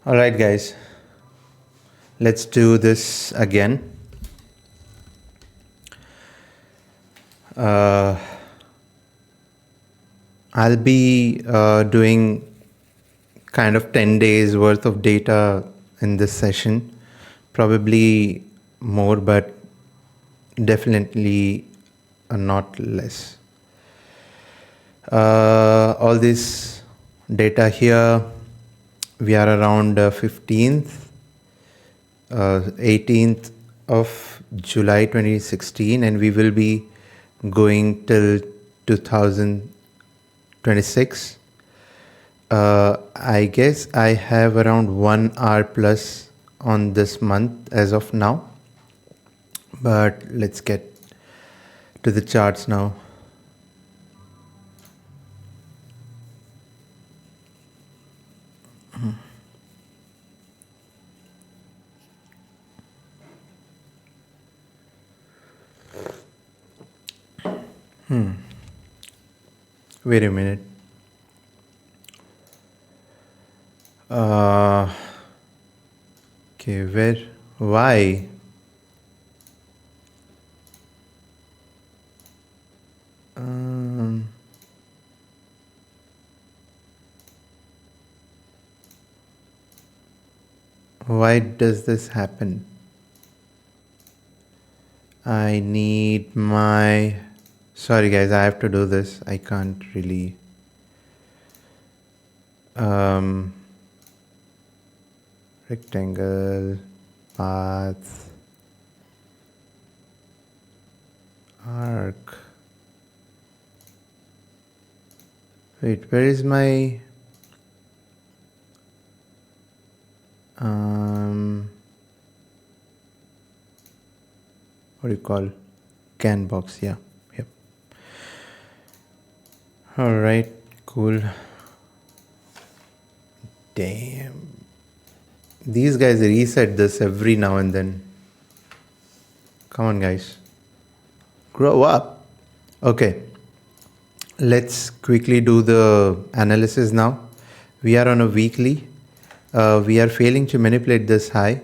All right, guys, let's do this again. Uh, I'll be doing kind of 10 days worth of data in this session, probably more, but definitely not less. All this data here, we are around 15th, 18th of July 2016, and we will be going till 2026. I guess I have around 1 hour plus on this month as of now, but let's get to the charts now. Wait a minute. Okay, why? Um, why does this happen? I need my... Sorry guys, I have to do this. I can't really... rectangle, path, arc. Wait, where is my... what do you call? Can box, yeah. Yep. Alright, cool. Damn. These guys reset this every now and then. Come on, guys. Grow up. Okay. Let's quickly do the analysis now. We are on a weekly. We are failing to manipulate this high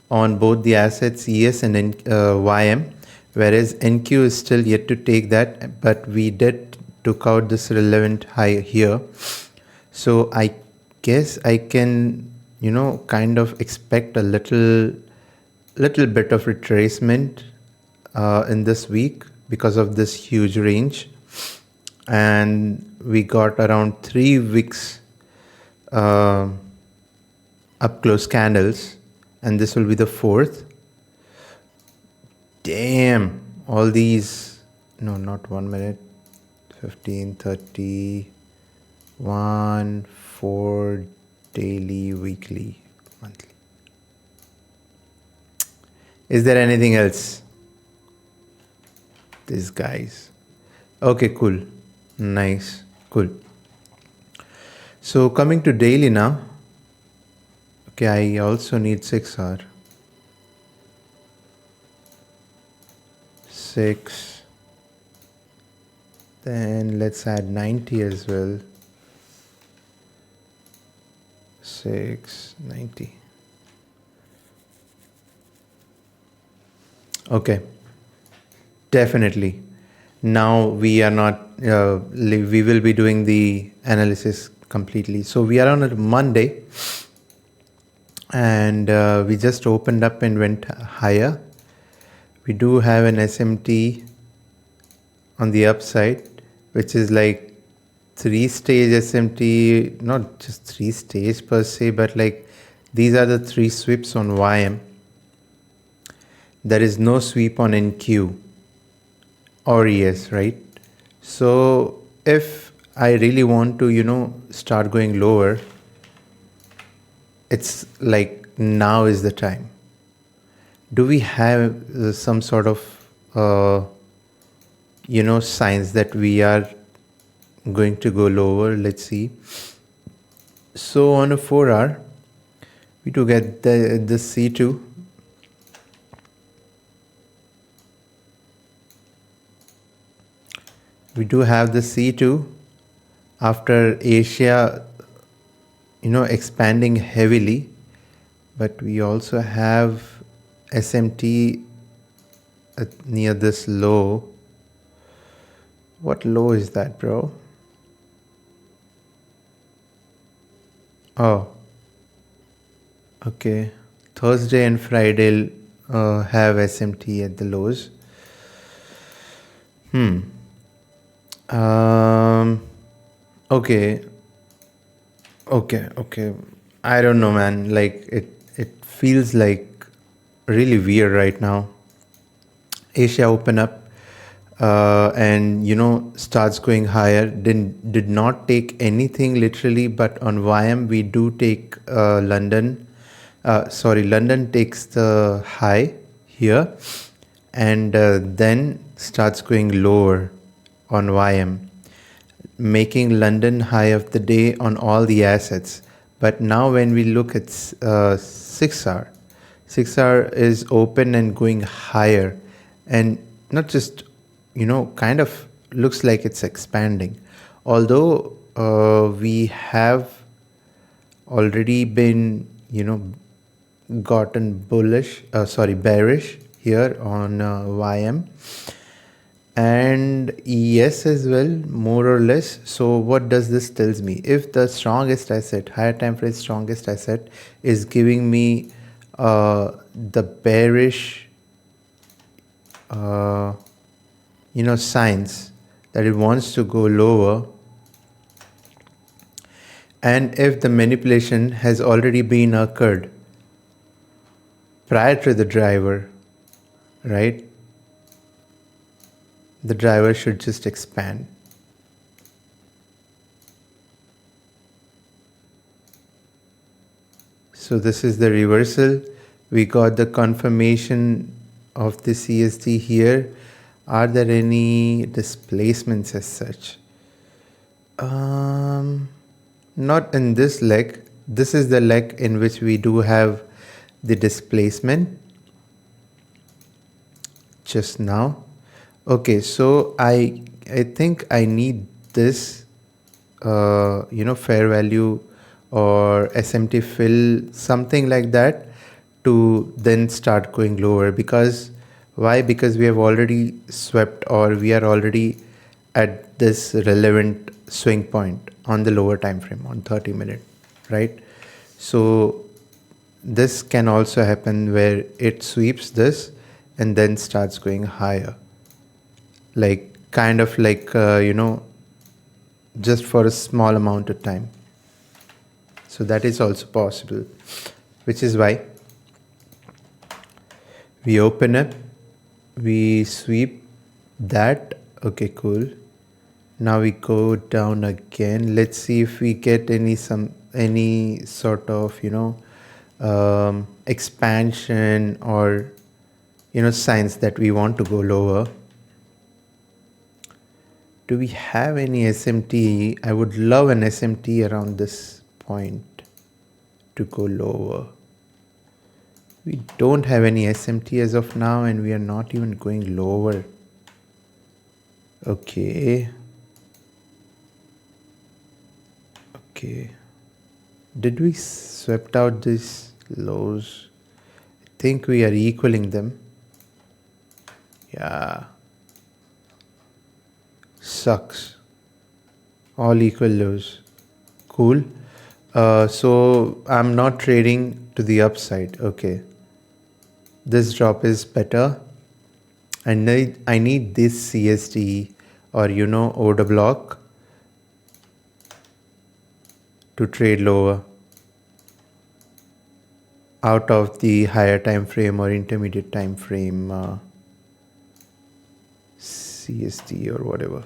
on both the assets ES and YM, whereas NQ is still yet to take that, but we did took out this relevant high here. So I guess I can, kind of expect a little bit of retracement in this week because of this huge range. And we got around 3 wicks up close candles, and this will be the 4th. Damn, all these, no, not 1 minute, 15, 30, 1, 4, daily, weekly, monthly. Is there anything else? These guys. Okay, cool. Nice. Cool. So coming to daily now. Okay, I also need 6 hour. 6. Then let's add 90 as well. 6, 90. Okay. Definitely. Now we are not, we will be doing the analysis completely. So we are on a Monday, and we just opened up and went higher. We do have an SMT on the upside, which is like 3-stage SMT, not just 3-stage per se, but like these are the 3 sweeps on YM. There is no sweep on NQ or ES, right? So if I really want to, start going lower, it's like now is the time. Do we have some sort of, signs that we are going to go lower? Let's see. So on a 4 hour, we do get the C2. We do have the C2 after Asia, expanding heavily. but we also have SMT near this low. What low is that, bro? Oh, okay. Thursday and Friday have SMT at the lows. Um. Okay. Okay. I don't know, man. Like it feels like really weird right now. Asia open up, and starts going higher. Did not take anything literally, but on YM we do take London. Sorry, London takes the high here, and then starts going lower on YM, making London high of the day on all the assets. But now when we look at 6 hour, 6 hour is open and going higher, and not just, kind of looks like it's expanding. Although we have already been, gotten bearish here on YM and ES as well, more or less. So what does this tells me? If the strongest asset, higher time frame strongest asset, is giving me the bearish signs that it wants to go lower, and if the manipulation has already been occurred prior to the driver, right, the driver should just expand. So this is the reversal. We got the confirmation of the CST here. Are there any displacements as such? Not in this leg. This is the leg in which we do have the displacement just now. Okay, so I think I need this fair value or SMT fill, something like that, to then start going lower. Because why? Because we have already swept, or we are already at this relevant swing point on the lower time frame on 30-minute, right? So this can also happen where it sweeps this and then starts going higher, like kind of like just for a small amount of time. So that is also possible, which is why we open up, we sweep that. Okay, cool. Now we go down again. Let's see if we get any sort of expansion or signs that we want to go lower. Do we have any SMT? I would love an SMT around this point to go lower. We don't have any SMT as of now, and we are not even going lower. Okay. Did we swept out these lows? I think we are equaling them. Yeah. Sucks. All equal lows. Cool. So I'm not trading to the upside. Okay. This drop is better. I need this CST or order block to trade lower out of the higher time frame or intermediate time frame CST or whatever.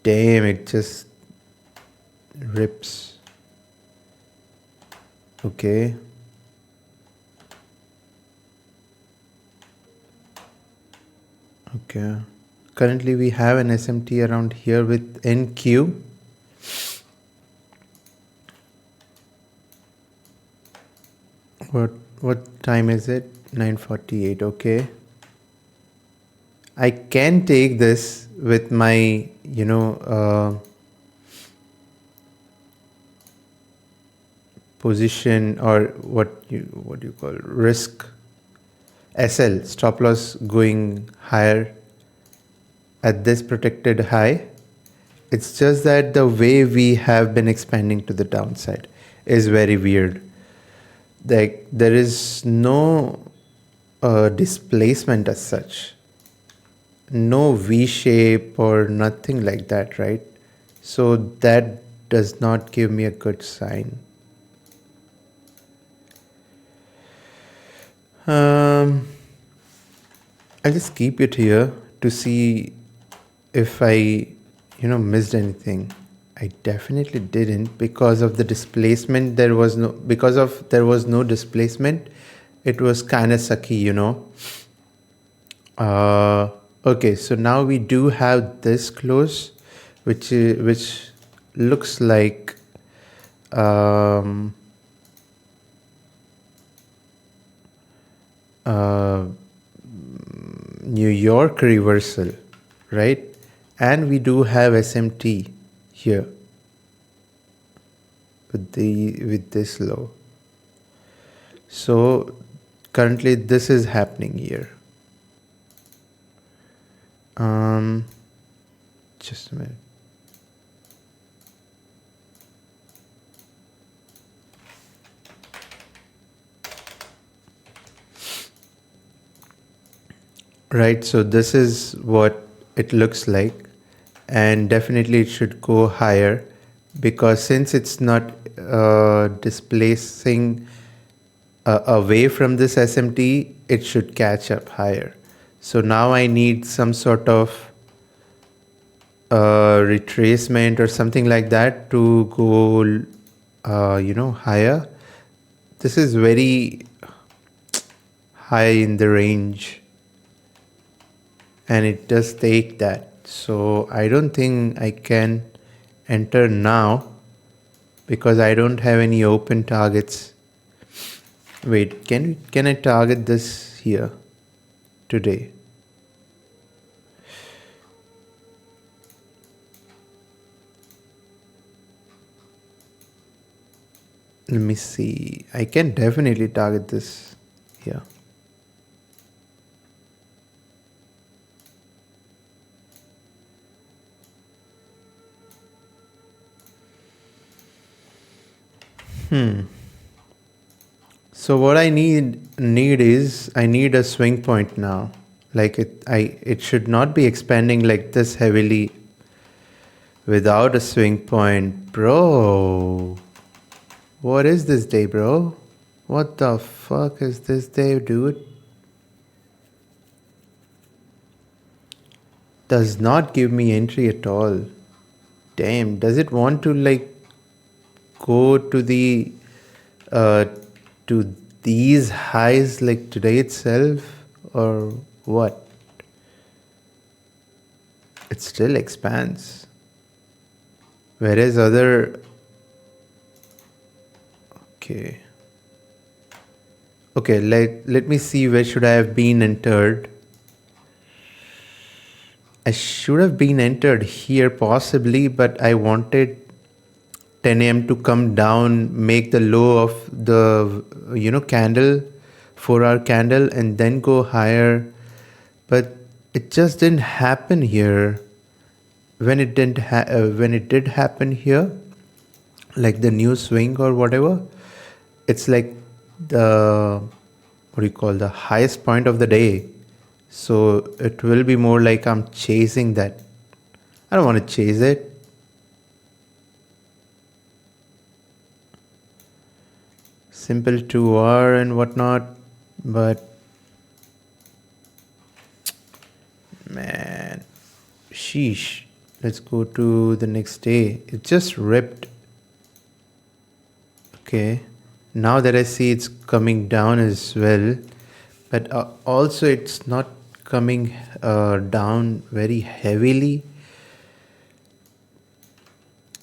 Damn, it just rips. Okay. Currently we have an SMT around here with NQ. What time is it? 9:48. Okay. I can take this with my position, or what you call risk SL, stop loss going higher at this protected high. It's just that the way we have been expanding to the downside is very weird. Like there is no displacement as such, no V shape or nothing like that, right? So that does not give me a good sign. I'll just keep it here to see if I, missed anything. I definitely didn't, because of the displacement. There was no displacement. It was kind of sucky, Okay, so now we do have this close, which looks like New York reversal, right? And we do have SMT here with this low. So currently this is happening here. Just a minute. Right, so this is what it looks like, and definitely it should go higher, because since it's not displacing away from this SMT, it should catch up higher. So now I need some sort of retracement or something like that to go higher. This is very high in the range, and it does take that. So I don't think I can enter now, because I don't have any open targets. Wait, can I target this here today? Let me see. I can definitely target this here. So what I need is I need a swing point now. Like it should not be expanding like this heavily without a swing point, bro. What is this day, bro? What the fuck is this day, dude? Does not give me entry at all. Damn, does it want to like go to the to these highs like today itself, or what? It still expands, whereas other okay, let me see, where should I have been entered? I should have been entered here possibly, but I wanted 10 a.m. to come down, make the low of the candle, 4-hour candle, and then go higher. But it just didn't happen here. When it did happen here, like the new swing or whatever, it's like the the highest point of the day. So it will be more like I'm chasing that. I don't want to chase it. Simple 2R and whatnot, but man, sheesh. Let's go to the next day. It just ripped. Okay, now that I see it's coming down as well, but also it's not coming down very heavily.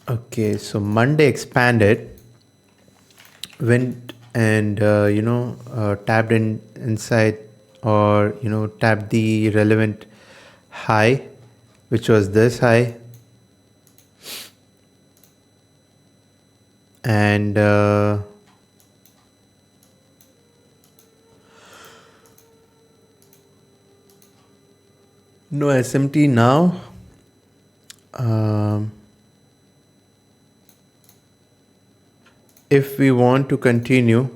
Okay, so Monday expanded, went and tapped inside, or tapped the relevant high, which was this high, and No SMT now. Um, if we want to continue,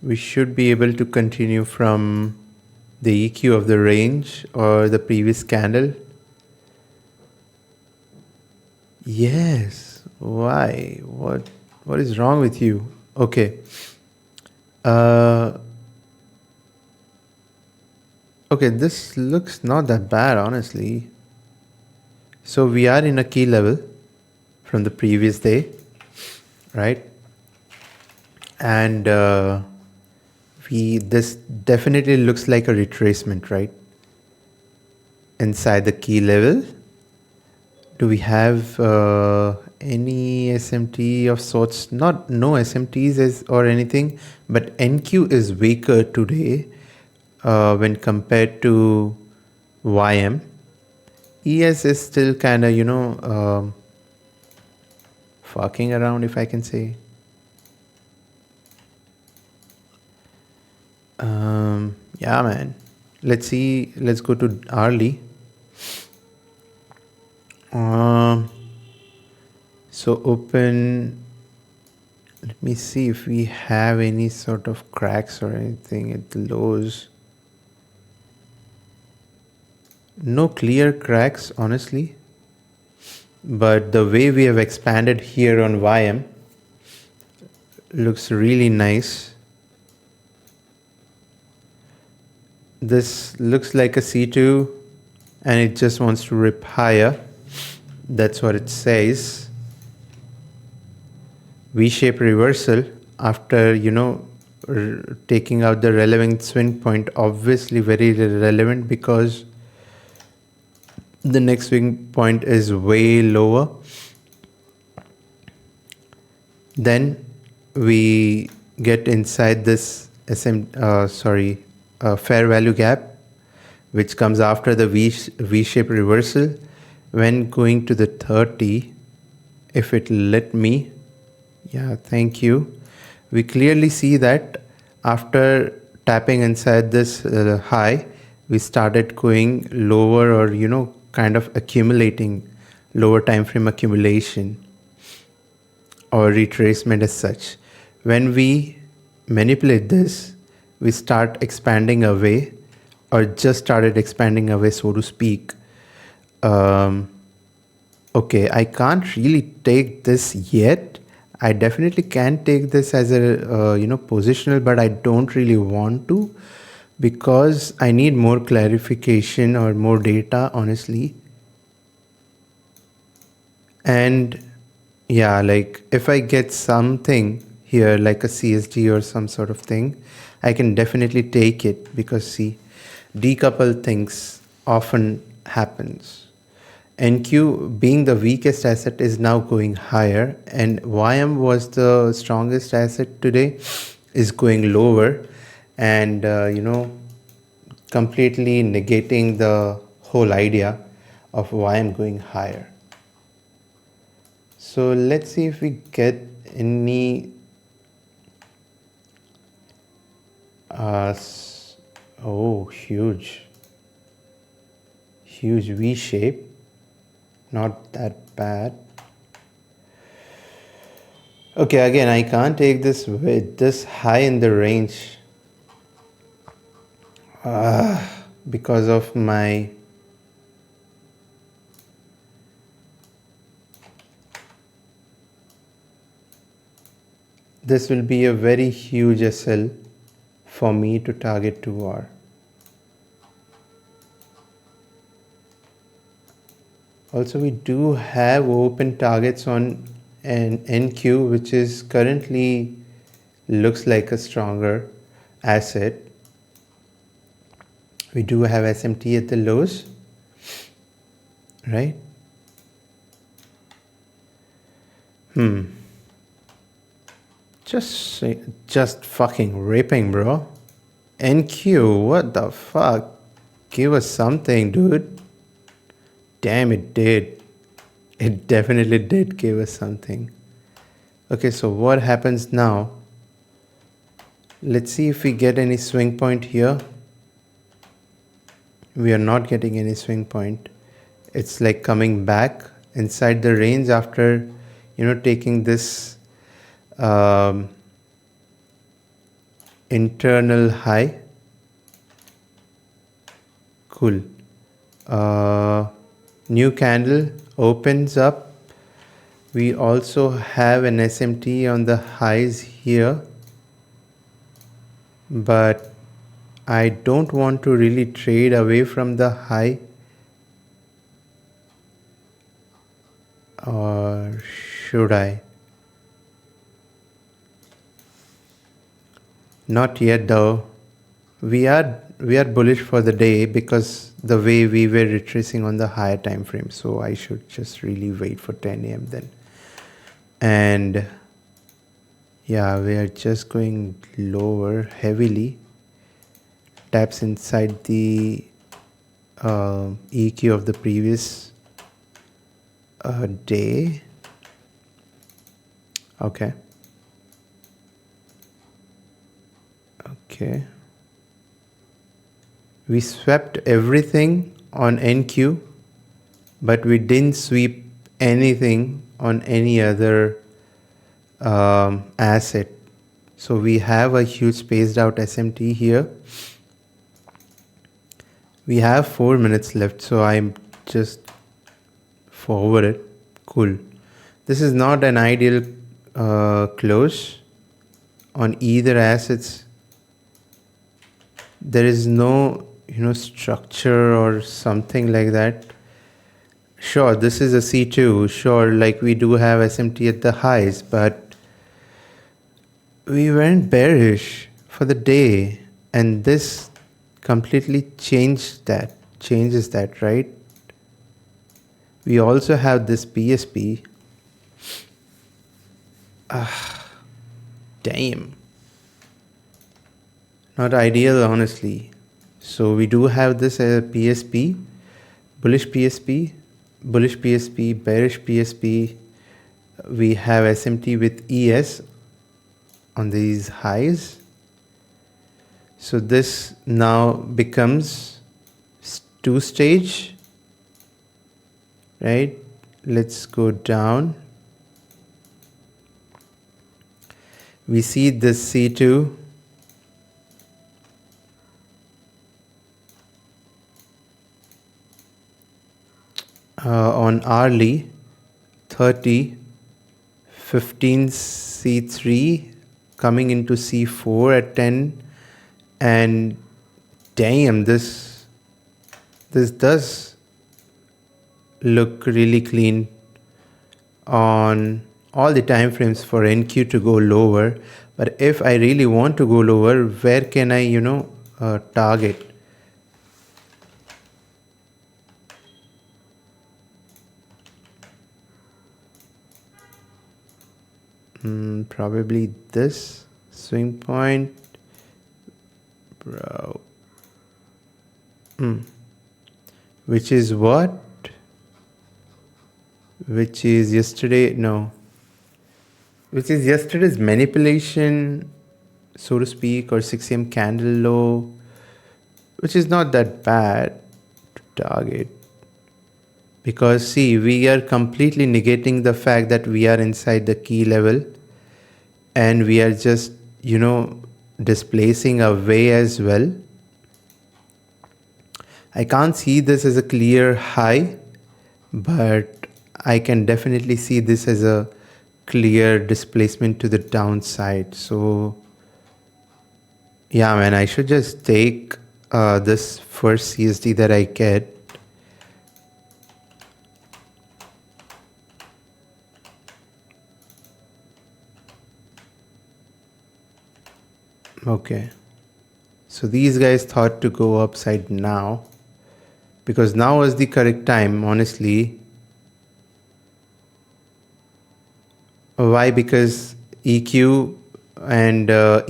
we should be able to continue from the EQ of the range or the previous candle. Yes. Why? What is wrong with you? Okay. Okay, this looks not that bad, honestly. So we are in a key level from the previous day, right? And this definitely looks like a retracement, right? Inside the key level. Do we have any SMT of sorts? No SMTs or anything, but NQ is weaker today when compared to YM. ES is still kind of, fucking around, if I can say. Yeah, man. Let's see. Let's go to hourly. So open. Let me see if we have any sort of cracks or anything at the lows. No clear cracks, honestly. But the way we have expanded here on YM looks really nice. This looks like a C2 and it just wants to rip higher. That's what it says. V-shape reversal after, taking out the relevant swing point. Obviously very relevant because the next swing point is way lower. Then we get inside this fair value gap, which comes after the V-shape reversal. When going to the 30, if it let me, yeah, thank you. We clearly see that after tapping inside this high, we started going lower or, kind of accumulating, lower time frame accumulation or retracement as such. When we manipulate this, we start expanding away or just started expanding away, so to speak. Okay, I can't really take this yet. I definitely can take this as a positional, but I don't really want to because I need more clarification or more data, honestly. And yeah, like if I get something here like a CSD or some sort of thing, I can definitely take it because see, decouple things often happens. NQ being the weakest asset is now going higher and YM was the strongest asset today is going lower and completely negating the whole idea of YM going higher. So let's see if we get any huge V shape. Not that bad. Okay, again, I can't take this with this high in the range because of my this will be a very huge SL for me to target 2R. Also, we do have open targets on an NQ, which is currently looks like a stronger asset. We do have SMT at the lows, right? Just fucking ripping, bro. NQ, what the fuck? Give us something, dude. Damn, it did. It definitely did give us something. Okay, so what happens now? Let's see if we get any swing point here. We are not getting any swing point. It's like coming back inside the range after, taking this internal high. Cool. New candle opens up. We also have an SMT on the highs here, but I don't want to really trade away from the high, or should I? Not yet though. We are bullish for the day because the way we were retracing on the higher time frame, so I should just really wait for 10 a.m. then. And yeah, we are just going lower heavily. Taps inside the EQ of the previous day. Okay. We swept everything on NQ, but we didn't sweep anything on any other asset. So we have a huge spaced out SMT here. We have 4 minutes left, so I'm just forward it. Cool. This is not an ideal close on either assets. There is no structure or something like that. Sure, this is a C2. Sure, like we do have SMT at the highs, but we went bearish for the day, and this completely changes that, right? We also have this PSP. Damn. Not ideal, honestly. So we do have this PSP, bullish PSP, bullish PSP, bearish PSP. We have SMT with ES on these highs. So this now becomes two stage, right? Let's go down. We see this C2. On hourly 30, 15 C3 coming into C4 at 10, and damn, this does look really clean on all the time frames for NQ to go lower. But if I really want to go lower, where can I target? Probably this swing point, bro. Which is what? Which is yesterday? No. Which is yesterday's manipulation, so to speak, or 6 a.m. candle low, which is not that bad to target. Because see, we are completely negating the fact that we are inside the key level, and we are just, displacing away as well. I can't see this as a clear high, but I can definitely see this as a clear displacement to the downside. So yeah, man, I should just take this first CSD that I get. Okay, so these guys thought to go upside now, because now is the correct time, honestly. Why? Because EQ and the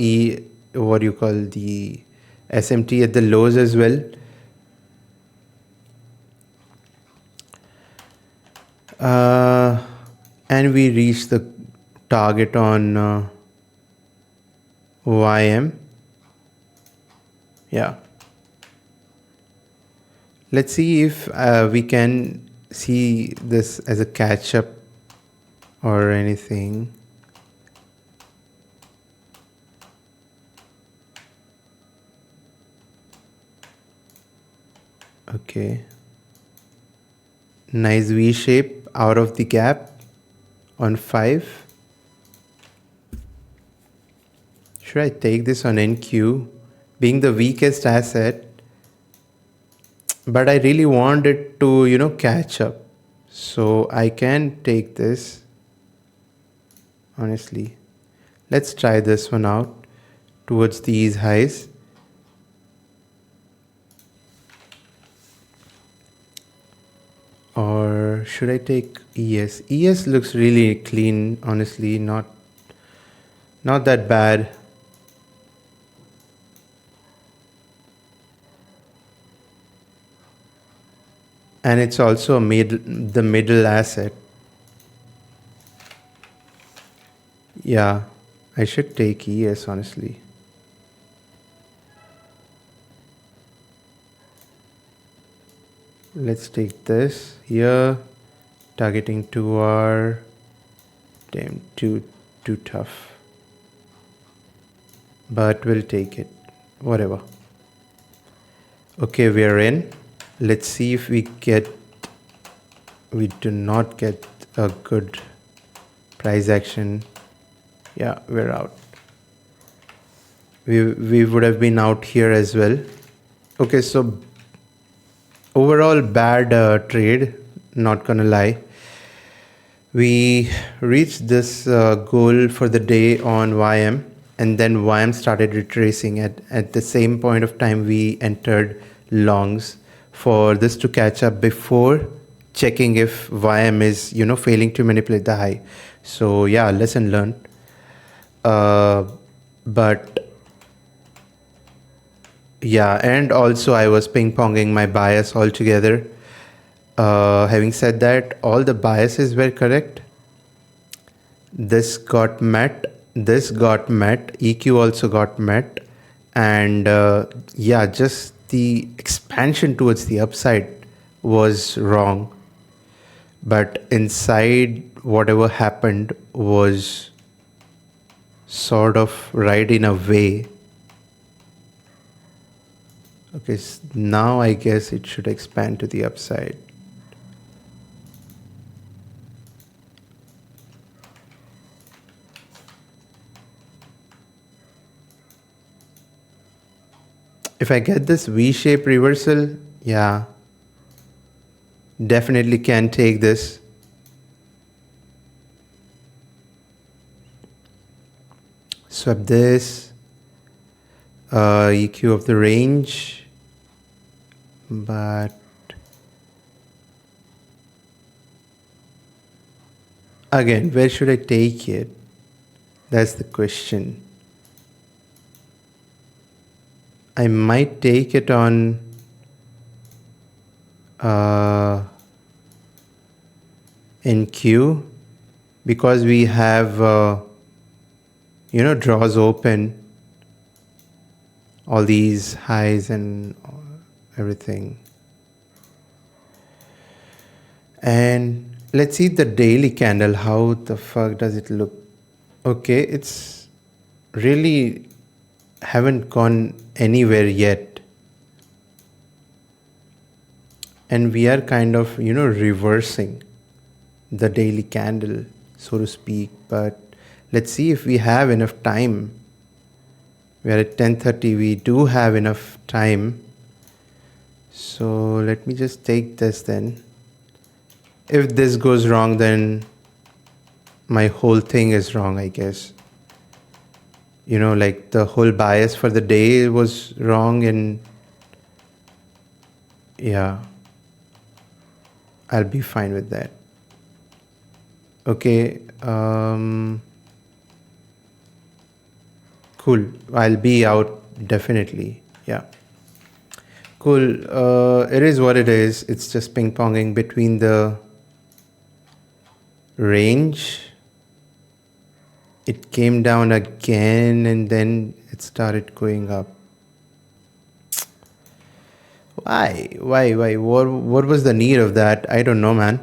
SMT at the lows as well. And we reached the target on YM. Yeah. Let's see if we can see this as a catch up or anything. Okay. Nice V shape out of the gap on 5. Should I take this on NQ? Being the weakest asset, but I really want it to, catch up. So I can take this, honestly. Let's try this one out towards these highs. Or should I take ES? ES looks really clean, honestly, not that bad. And it's also the middle asset. Yeah, I should take ES, honestly. Let's take this here, targeting 2R. Damn, too tough. But we'll take it, whatever. Okay, we're in. Let's see if we do not get a good price action. Yeah, we're out. We would have been out here as well. Okay, so overall bad trade, not gonna lie. We reached this goal for the day on YM, and then YM started retracing at the same point of time we entered longs for this to catch up before checking if YM is, failing to manipulate the high. So yeah, lesson learned. But yeah, and also I was ping-ponging my bias altogether. Having said that, all the biases were correct. This got met, this got met, EQ also got met, and yeah, just the expansion towards the upside was wrong. But inside, whatever happened was sort of right in a way. Okay, now I guess it should expand to the upside. If I get this V-shape reversal, yeah, definitely can take this. Swap this, EQ of the range, but again, where should I take it? That's the question. I might take it on NQ because we have draws open, all these highs and everything. And let's see the daily candle. How the fuck does it look? Okay, it's really haven't gone anywhere yet. And we are kind of, reversing the daily candle, so to speak. But let's see if we have enough time. We are at 10:30. We do have enough time. So let me just take this then. If this goes wrong, then my whole thing is wrong, I guess. Like the whole bias for the day was wrong, and yeah, I'll be fine with that. Okay, cool. I'll be out definitely. Yeah. Cool. It is what it is. It's just ping-ponging between the range. It came down again and then it started going up. Why? What was the need of that? I don't know, man.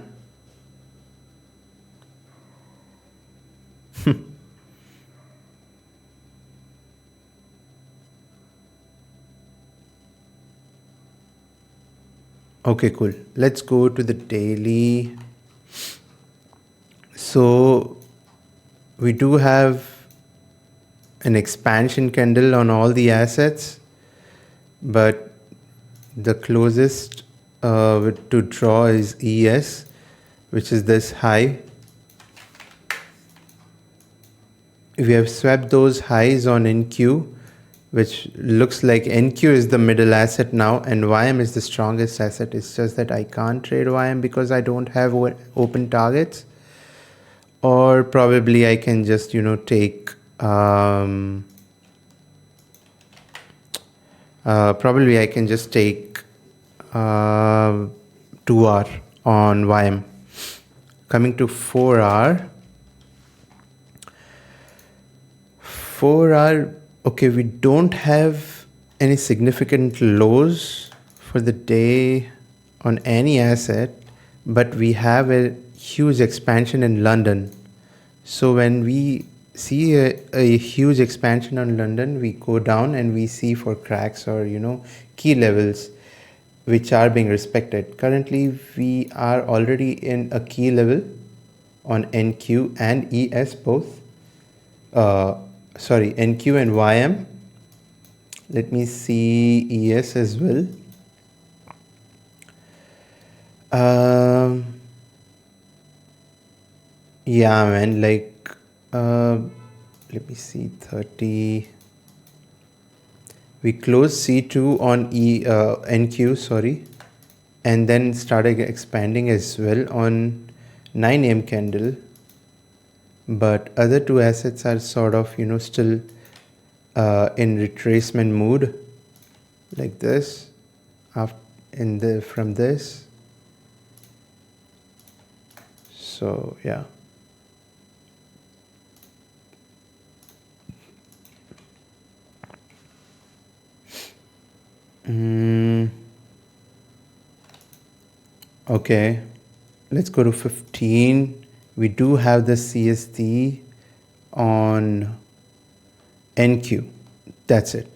Okay, cool. Let's go to the daily. So we do have an expansion candle on all the assets, but the closest to draw is ES, which is this high. We have swept those highs on NQ, which looks like NQ is the middle asset now and YM is the strongest asset. It's just that I can't trade YM because I don't have open targets, or probably I can just take probably I can just take 2R on YM. Coming to 4R. 4R, okay, we don't have any significant lows for the day on any asset, but we have a huge expansion in London. So when we see a huge expansion on London, we go down and we see for cracks or key levels which are being respected. Currently we are already in a key level on NQ and ES both. Sorry, NQ and YM. Let me see ES as well. Yeah, man, like let me see 30. We closed C2 on NQ, sorry, and then started expanding as well on 9 AM candle. But other two assets are sort of still in retracement mood, like this, from this. So yeah. Okay, let's go to 15. We do have the CSD on NQ. That's it.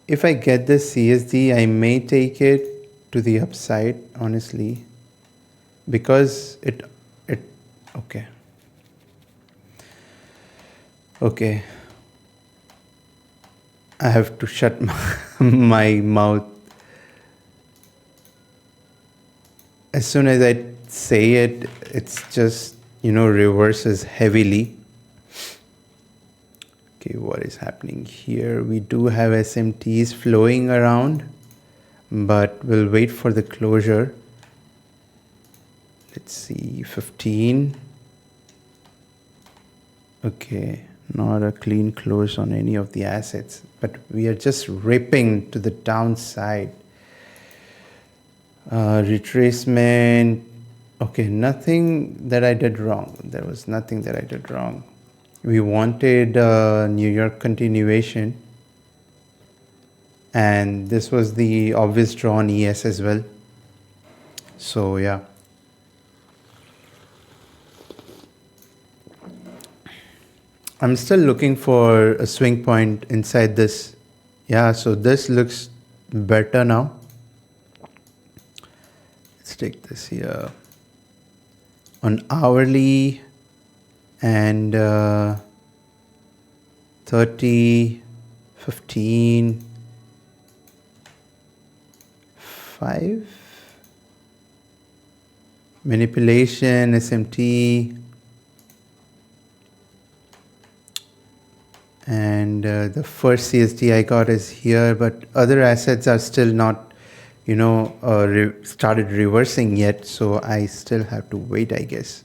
If I get this CSD, I may take it to the upside, honestly, because it okay. Okay. I have to shut my mouth. As soon as I say it, it's just, reverses heavily. Okay, what is happening here? We do have SMTs flowing around, but we'll wait for the closure. Let's see, 15. Okay, not a clean close on any of the assets, but we are just ripping to the downside. Retracement. Okay, nothing that I did wrong. There was nothing that I did wrong. We wanted New York continuation, and this was the obvious draw on ES as well. So yeah. I'm still looking for a swing point inside this. Yeah, so this looks better now. Let's take this here on hourly and 30, 15, 5. Manipulation, SMT. And the first CSD I got is here, but other assets are still not, started reversing yet. So I still have to wait, I guess.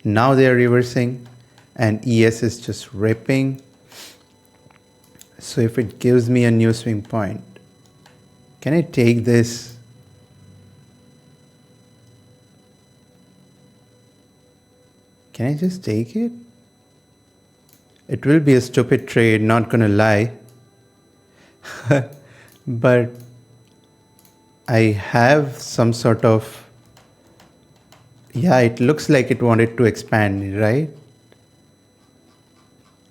Now they are reversing and ES is just ripping. So if it gives me a new swing point, can I take this? Can I just take it? It will be a stupid trade, not gonna lie. But I have some sort of, yeah, it looks like it wanted to expand, right?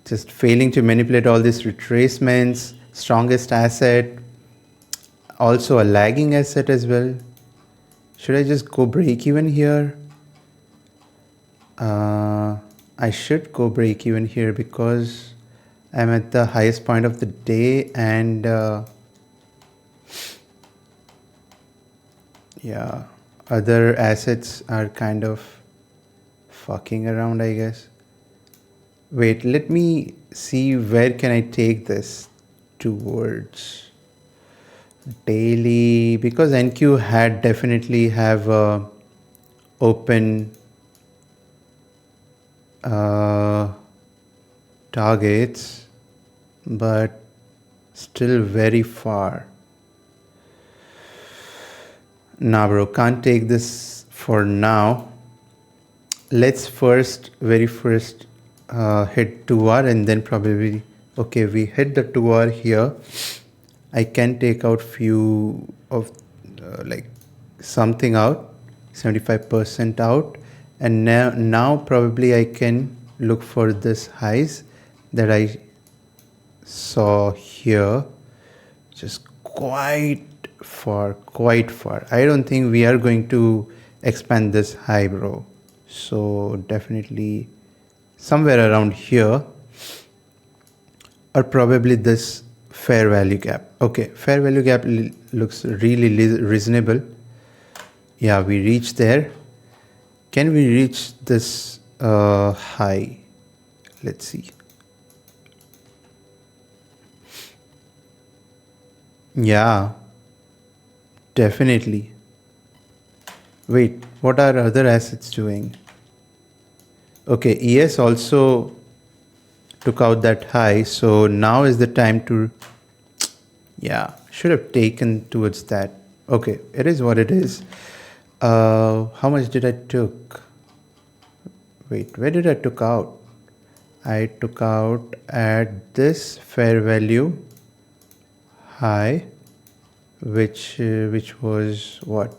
Just failing to manipulate all these retracements, strongest asset, also a lagging asset as well. Should I just go break even here? I should go break even here because I'm at the highest point of the day, and yeah, other assets are kind of fucking around, I guess. Wait, let me see where can I take this towards daily, because NQ had definitely have open targets, but still very far. Nah, bro, can't take this for now. Let's very first hit 2R and then probably, okay, we hit the 2R here. I can take out few of like something out, 75% out, and now probably I can look for this highs that I saw here, just quite far. I don't think we are going to expand this high, bro. So definitely somewhere around here, or probably this fair value gap. Okay, fair value gap looks really reasonable. Yeah, we reached there. Can we reach this high? Let's see. Yeah, definitely. Wait, what are other assets doing? Okay, ES also took out that high, so now is the time to, yeah, should have taken towards that. Okay, it is what it is. How much did I took? Wait, where did I took out? I took out at this fair value high, which was what?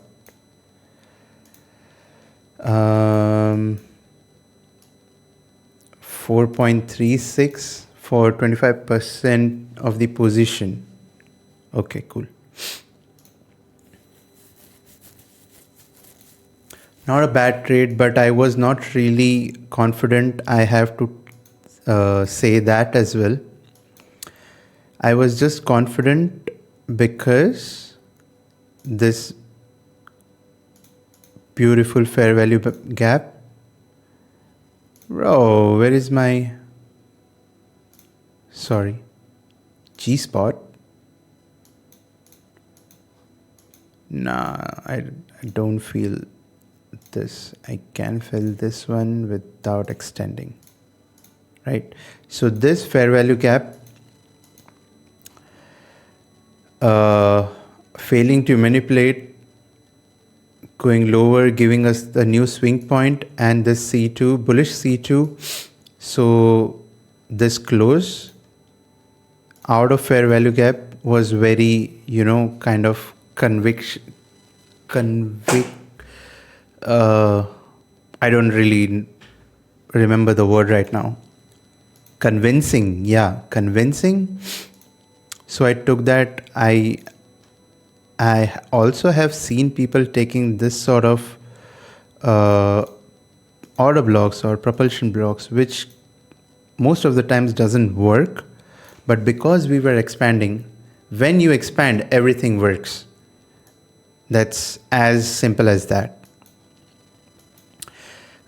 4.36 for 25% of the position. Okay, cool. Not a bad trade, but I was not really confident. I have to say that as well. I was just confident because this beautiful fair value gap. Bro, where is my, sorry, G spot? Nah, I don't feel this. I can fill this one without extending, right? So this fair value gap, failing to manipulate, going lower, giving us the new swing point, and this C2, bullish C2. So this close out of fair value gap was very, kind of I don't really remember the word right now. Convincing, yeah, convincing. So I took that. I also have seen people taking this sort of order blocks or propulsion blocks, which most of the times doesn't work. But because we were expanding, when you expand, everything works. That's as simple as that.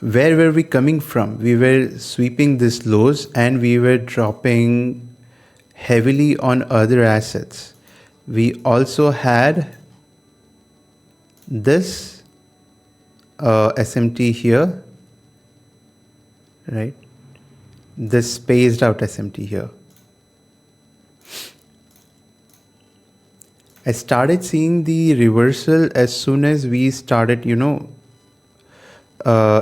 Where were we coming from? We were sweeping these lows and we were dropping heavily on other assets. We also had this SMT here, right? This spaced out SMT here. I started seeing the reversal as soon as we started,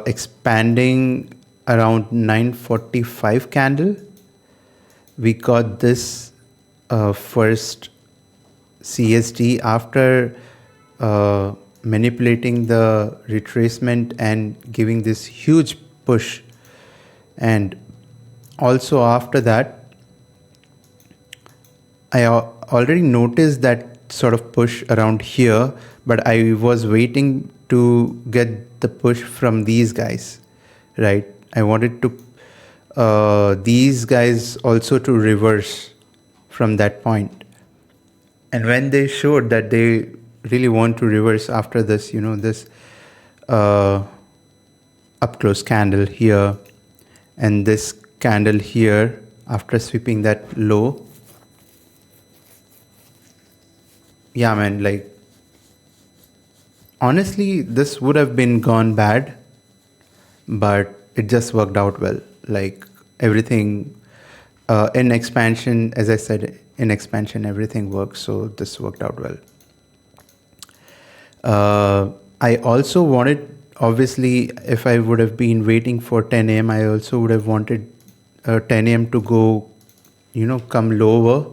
expanding around 945 candle. we got this first CST after manipulating the retracement and giving this huge push. And also after that, I already noticed that sort of push around here, but I was waiting to get the push from these guys, right? I wanted to these guys also to reverse from that point. And when they showed that they really want to reverse after this, this uh, up close candle here and this candle here after sweeping that low, yeah, man, like honestly, this would have been gone bad, but it just worked out well. Like everything in expansion, as I said, in expansion, everything works. So this worked out well. I also wanted, obviously, if I would have been waiting for 10 a.m., I also would have wanted 10 a.m. to go, come lower.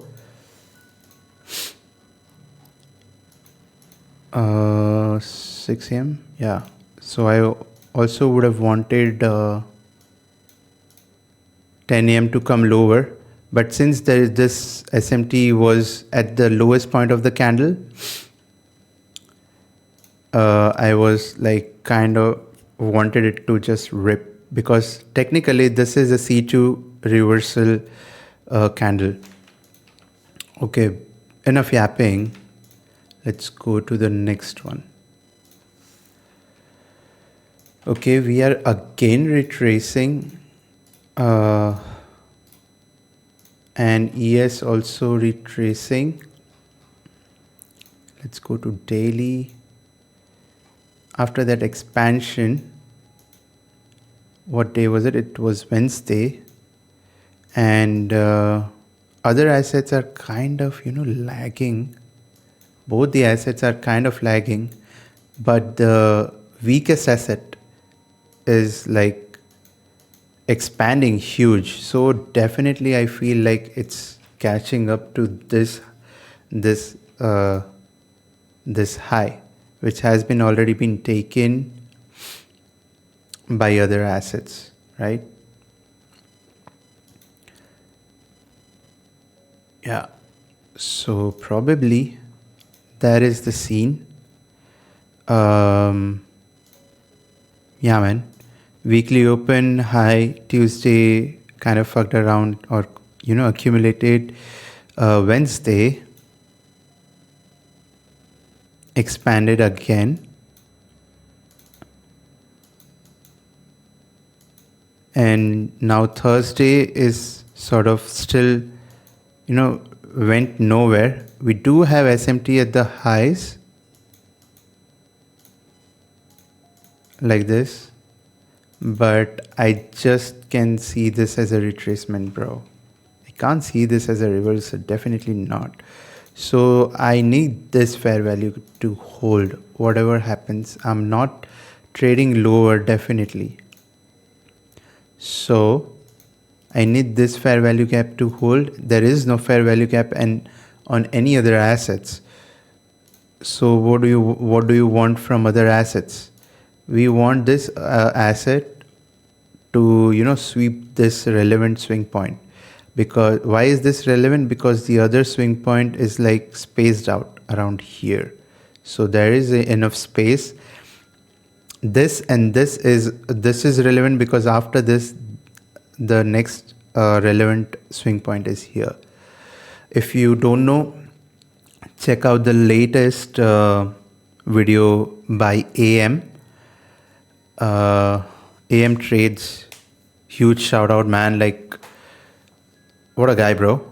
6 a.m. Yeah. So I also would have wanted 10 a.m. to come lower. But since this SMT was at the lowest point of the candle, I was like kind of wanted it to just rip, because technically this is a C2 reversal candle. Okay, enough yapping. Let's go to the next one. Okay, we are again retracing and ES also retracing. Let's go to daily. After that expansion, what day was it? It was Wednesday. And other assets are kind of, lagging. Both the assets are kind of lagging, but the weakest asset is like expanding huge. So definitely I feel like it's catching up to this high, which has been already been taken by other assets, right? Yeah. So probably that is the scene. Yeah, man. Weekly open, high Tuesday, kind of fucked around or, accumulated. Wednesday, expanded again. And now Thursday is sort of still, went nowhere. We do have SMT at the highs, like this, but I just can see this as a retracement, bro. I can't see this as a reversal, definitely not. So I need this fair value to hold whatever happens. I'm not trading lower, definitely. So I need this fair value gap to hold. There is no fair value gap and on any other assets. So what do you want from other assets? We want this asset to sweep this relevant swing point. Because why is this relevant? Because the other swing point is like spaced out around here. So there is enough space. This is relevant because after this the next relevant swing point is here. If you don't know, check out the latest video by AM. AM Trades, huge shout out, man. Like, what a guy, bro.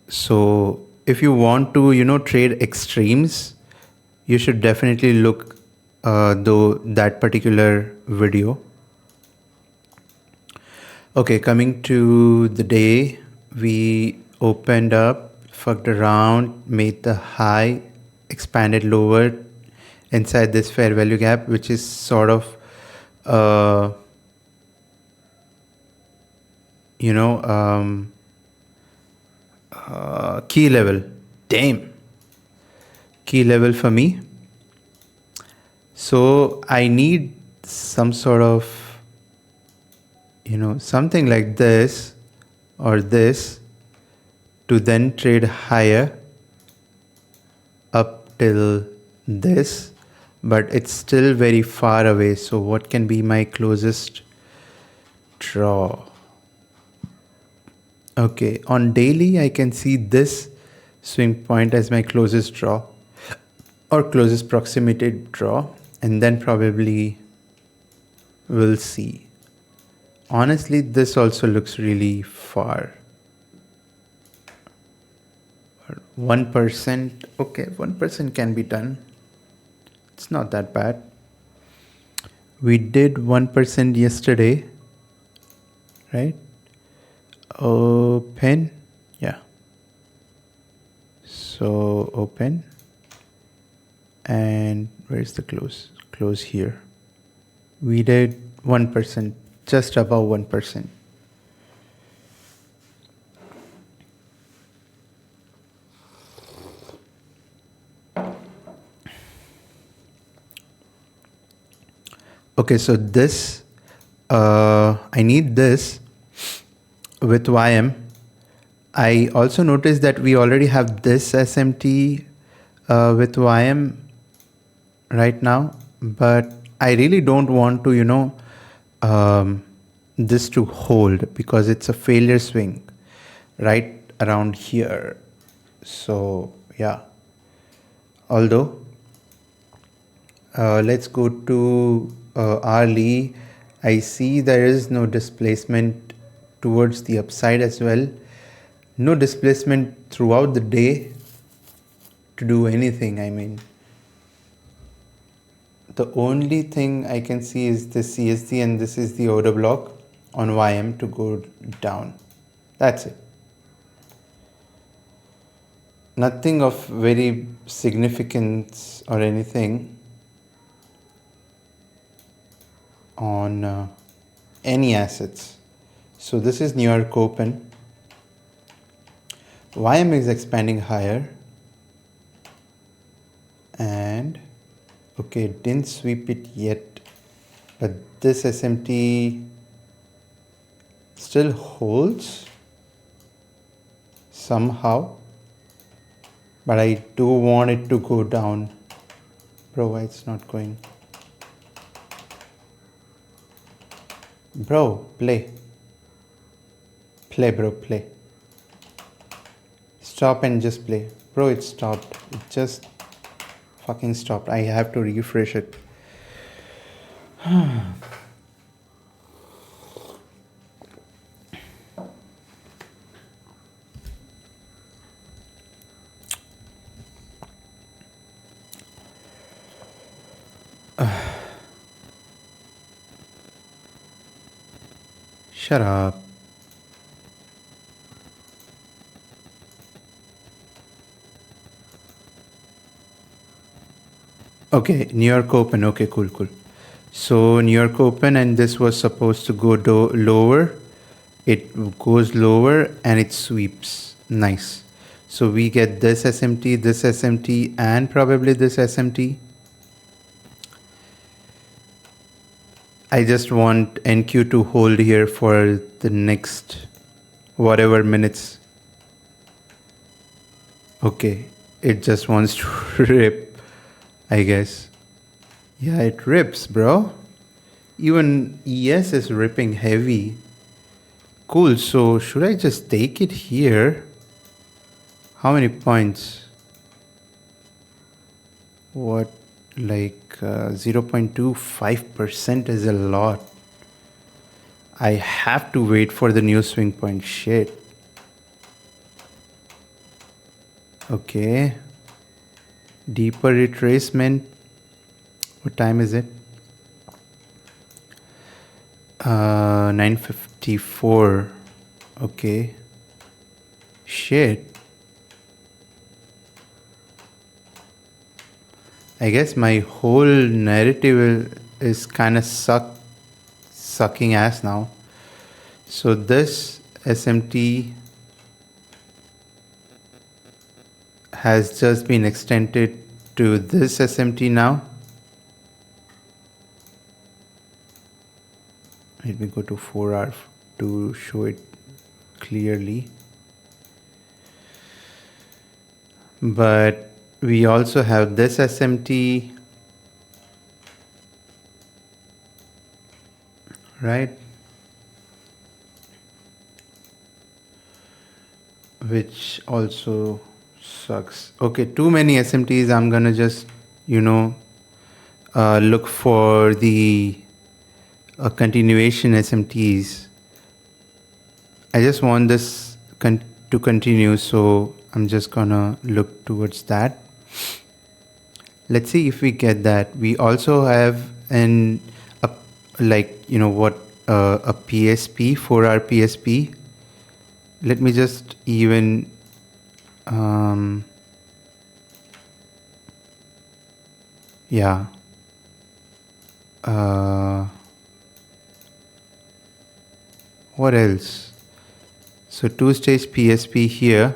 So if you want to trade extremes, you should definitely look though that particular video. Okay, coming to the day, we opened up, fucked around, made the high, expanded lower inside this fair value gap, which is sort of key level. Damn. Key level for me. So I need some sort of, something like this or this to then trade higher up till this, but it's still very far away. So what can be my closest draw? Okay, on daily I can see this swing point as my closest draw or closest proximity draw, and then probably we'll see. Honestly, this also looks really far. 1%, okay, 1% can be done. It's not that bad. We did 1% yesterday, right? Open, yeah. So open, and where's the close? Close here. We did 1%, just above 1%. Okay, so this, I need this with YM. I also noticed that we already have this SMT with YM right now, but I really don't want to, this to hold because it's a failure swing right around here. So yeah, although let's go to hourly. I see there is no displacement towards the upside as well. No displacement throughout the day to do anything. I mean, the only thing I can see is the CSD, and this is the order block on YM to go down. That's it. Nothing of very significance or anything on any assets. So this is New York Open. YM is expanding higher, and okay, didn't sweep it yet, but this SMT still holds somehow, but I do want it to go down. Bro, why it's not going? Bro, play. Play, bro, play. Stop and just play. Bro, it stopped. It just fucking stopped. I have to refresh it. Shut up. Okay, New York Open. Okay, cool. So New York Open, and this was supposed to go lower. It goes lower and it sweeps. Nice. So we get this SMT, and probably this SMT. I just want NQ to hold here for the next whatever minutes. Okay, it just wants to rip, I guess. Yeah, it rips, bro. Even ES is ripping heavy. Cool, so should I just take it here? How many points? What, like 0.25% is a lot. I have to wait for the new swing point. Shit. Okay. Deeper retracement. What time is it? 9:54. Okay. Shit. I guess my whole narrative is kind of sucking ass now. So this SMT has just been extended to this SMT now. Let me go to 4R to show it clearly. But we also have this SMT, right? Which also sucks. Okay, too many SMTs. I'm gonna just, look for the continuation SMTs. I just want this to continue, so I'm just gonna look towards that. Let's see if we get that. We also have a PSP, 4R PSP. Let me just even what else? So 2-stage PSP here.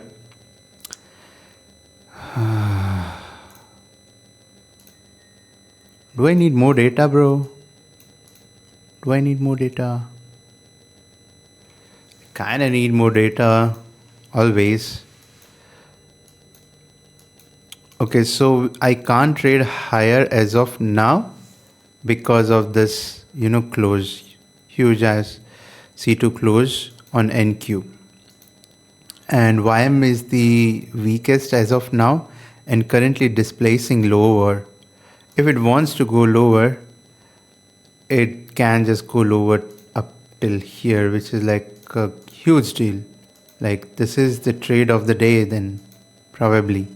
Do I need more data, bro? Do I need more data? Kinda need more data, always. Okay, so I can't trade higher as of now because of this, close, huge as C2 close on NQ. And YM is the weakest as of now and currently displacing lower. If it wants to go lower, it can just go lower up till here, which is like a huge deal. Like this is the trade of the day then, probably.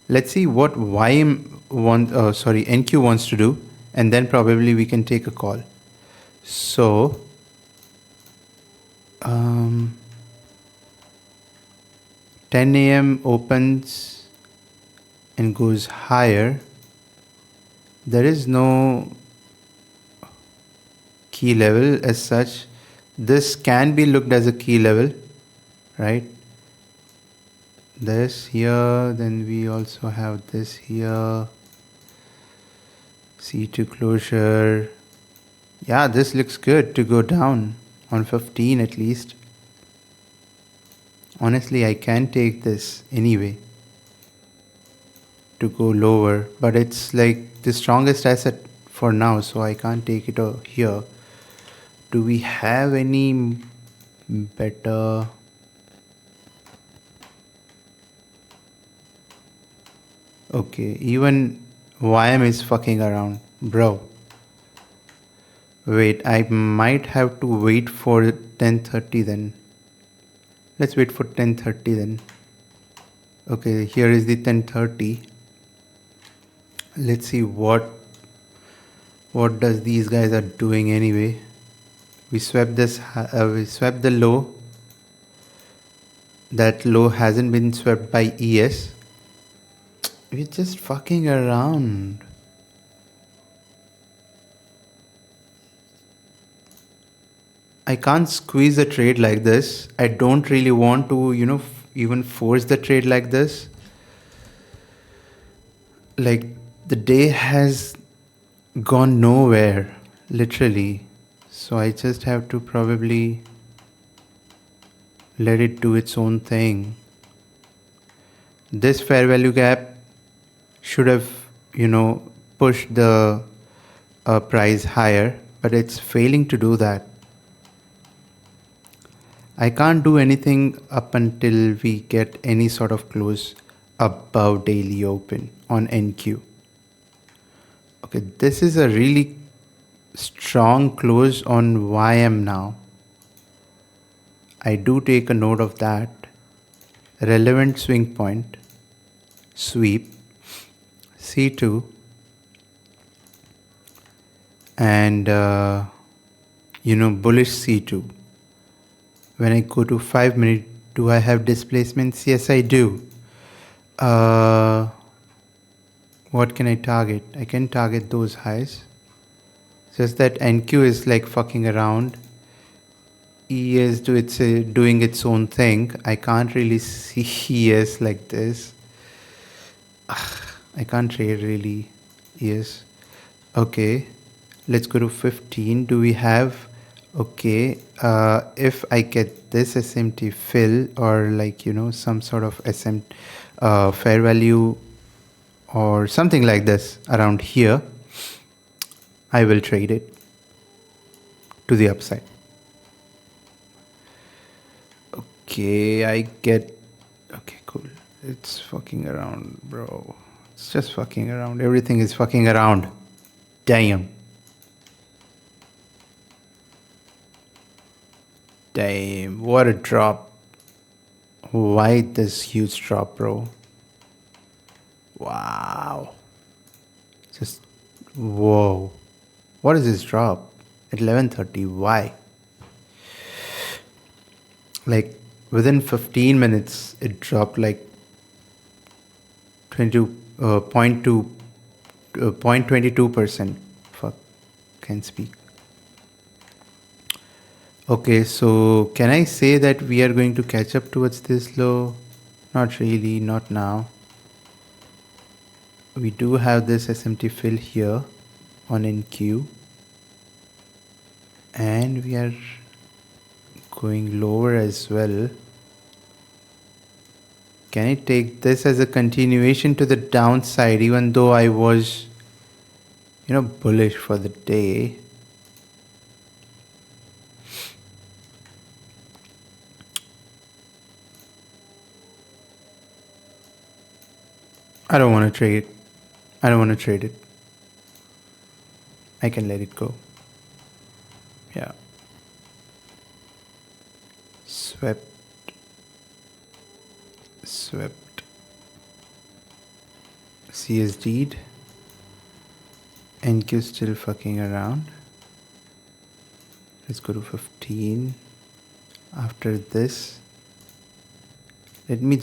Let's see what NQ wants to do, and then probably we can take a call. So 10 a.m. opens and goes higher. There is no key level as such. This can be looked as a key level, right? This here, then we also have this here. C2 closure. Yeah, this looks good to go down on 15 at least. Honestly, I can take this anyway to go lower, but it's like the strongest asset for now, so I can't take it here. Do we have any better? Okay, even YM is fucking around, bro. Wait, I might have to wait for 10:30 then. Let's wait for 10:30 then. Okay, here is the 10:30. Let's see what does these guys are doing anyway. We swept this. We swept the low. That low hasn't been swept by ES. We're just fucking around. I can't squeeze a trade like this. I don't really want to, even force the trade like this. Like the day has gone nowhere, literally. So I just have to probably let it do its own thing. This fair value gap should have, pushed the price higher, but it's failing to do that. I can't do anything up until we get any sort of close above daily open on NQ. Okay, this is a really strong close on YM now. I do take a note of that. Relevant swing point, sweep, C2, and bullish C2. When I go to 5 minute, do I have displacements? Yes, I do. What can I target? I can target those highs. Just that NQ is like fucking around. ES doing its own thing. I can't really see ES like this. I can't trade really ES. Okay, let's go to 15. Do we have? Okay, if I get this SMT fill or like some sort of fair value or something like this around here, I will trade it to the upside. Okay, I get. Okay, cool. It's fucking around, bro. It's just fucking around. Everything is fucking around. Damn. Damn, what a drop. Why this huge drop, bro? Wow. Just, whoa. What is this drop? At 11:30, why? Like, within 15 minutes, it dropped like 0.22%. Fuck, can't speak. Okay, so can I say that we are going to catch up towards this low? Not really, not now. We do have this SMT fill here on NQ. And we are going lower as well. Can I take this as a continuation to the downside even though I was, bullish for the day? I don't want to trade it. I don't want to trade it. I can let it go. Yeah. Swept. CSD'd. NQ still fucking around. Let's go to 15. After this, I'm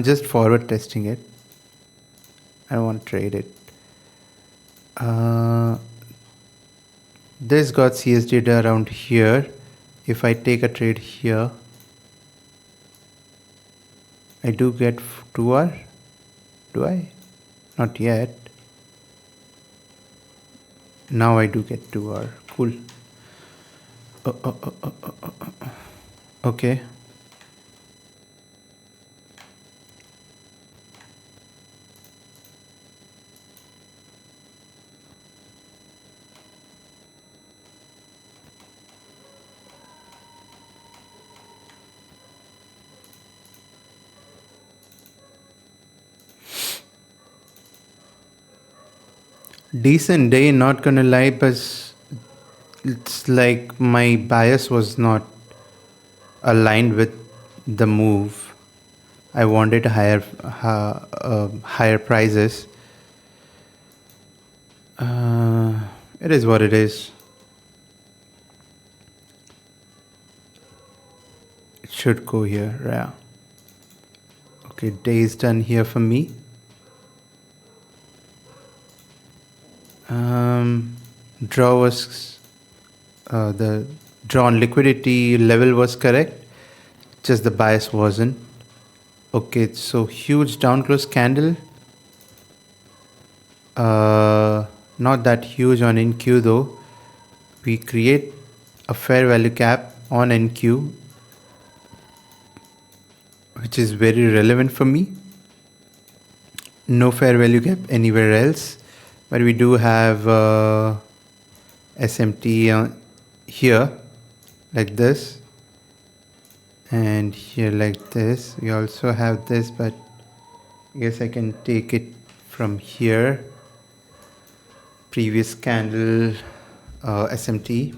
just forward testing it. I don't want to trade it. This got CSD'd around here. If I take a trade here, I do get 2R. Do I? Not yet. Now I do get 2R. Cool. Okay. Decent day, not gonna lie, but it's like my bias was not aligned with the move. I wanted higher prices. It is what it is. It should go here, yeah. Okay, day is done here for me. Draw was the drawn liquidity level was correct, just the bias wasn't. Okay, so huge down close candle. Not that huge on NQ though. We create a fair value cap on NQ, which is very relevant for me. No fair value cap anywhere else, but we do have SMT here like this, and here like this. We also have this, but I guess I can take it from here. Previous candle SMT.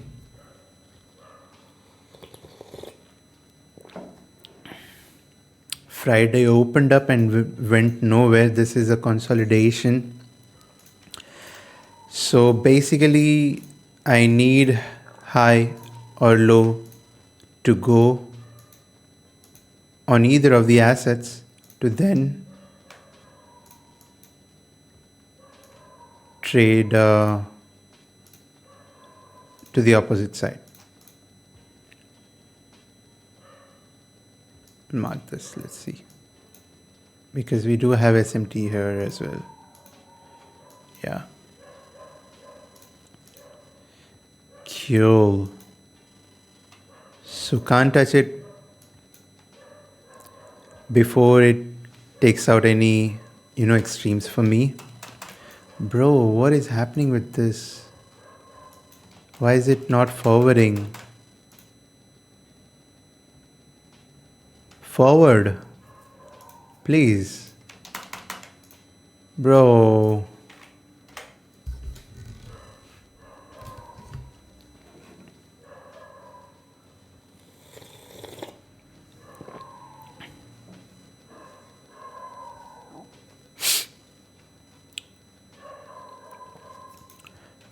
Friday opened up and went nowhere. This is a consolidation. So basically I need high or low to go on either of the assets to then trade to the opposite side. mark this. Let's see. Because we do have SMT here as well. Yeah. Cool. So can't touch it before it takes out any, extremes for me. Bro, what is happening with this? Why is it not forwarding? Forward. Please. Bro.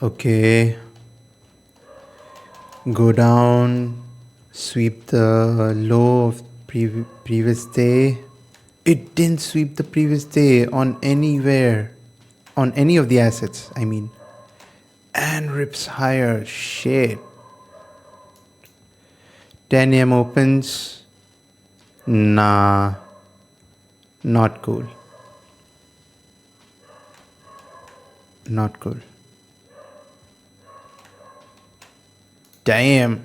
Okay. Go down. Sweep the low of previous day. It didn't sweep the previous day on anywhere. On any of the assets, I mean. And rips higher. Shit. 10 a.m. opens. Nah. Not cool. Not cool. Damn.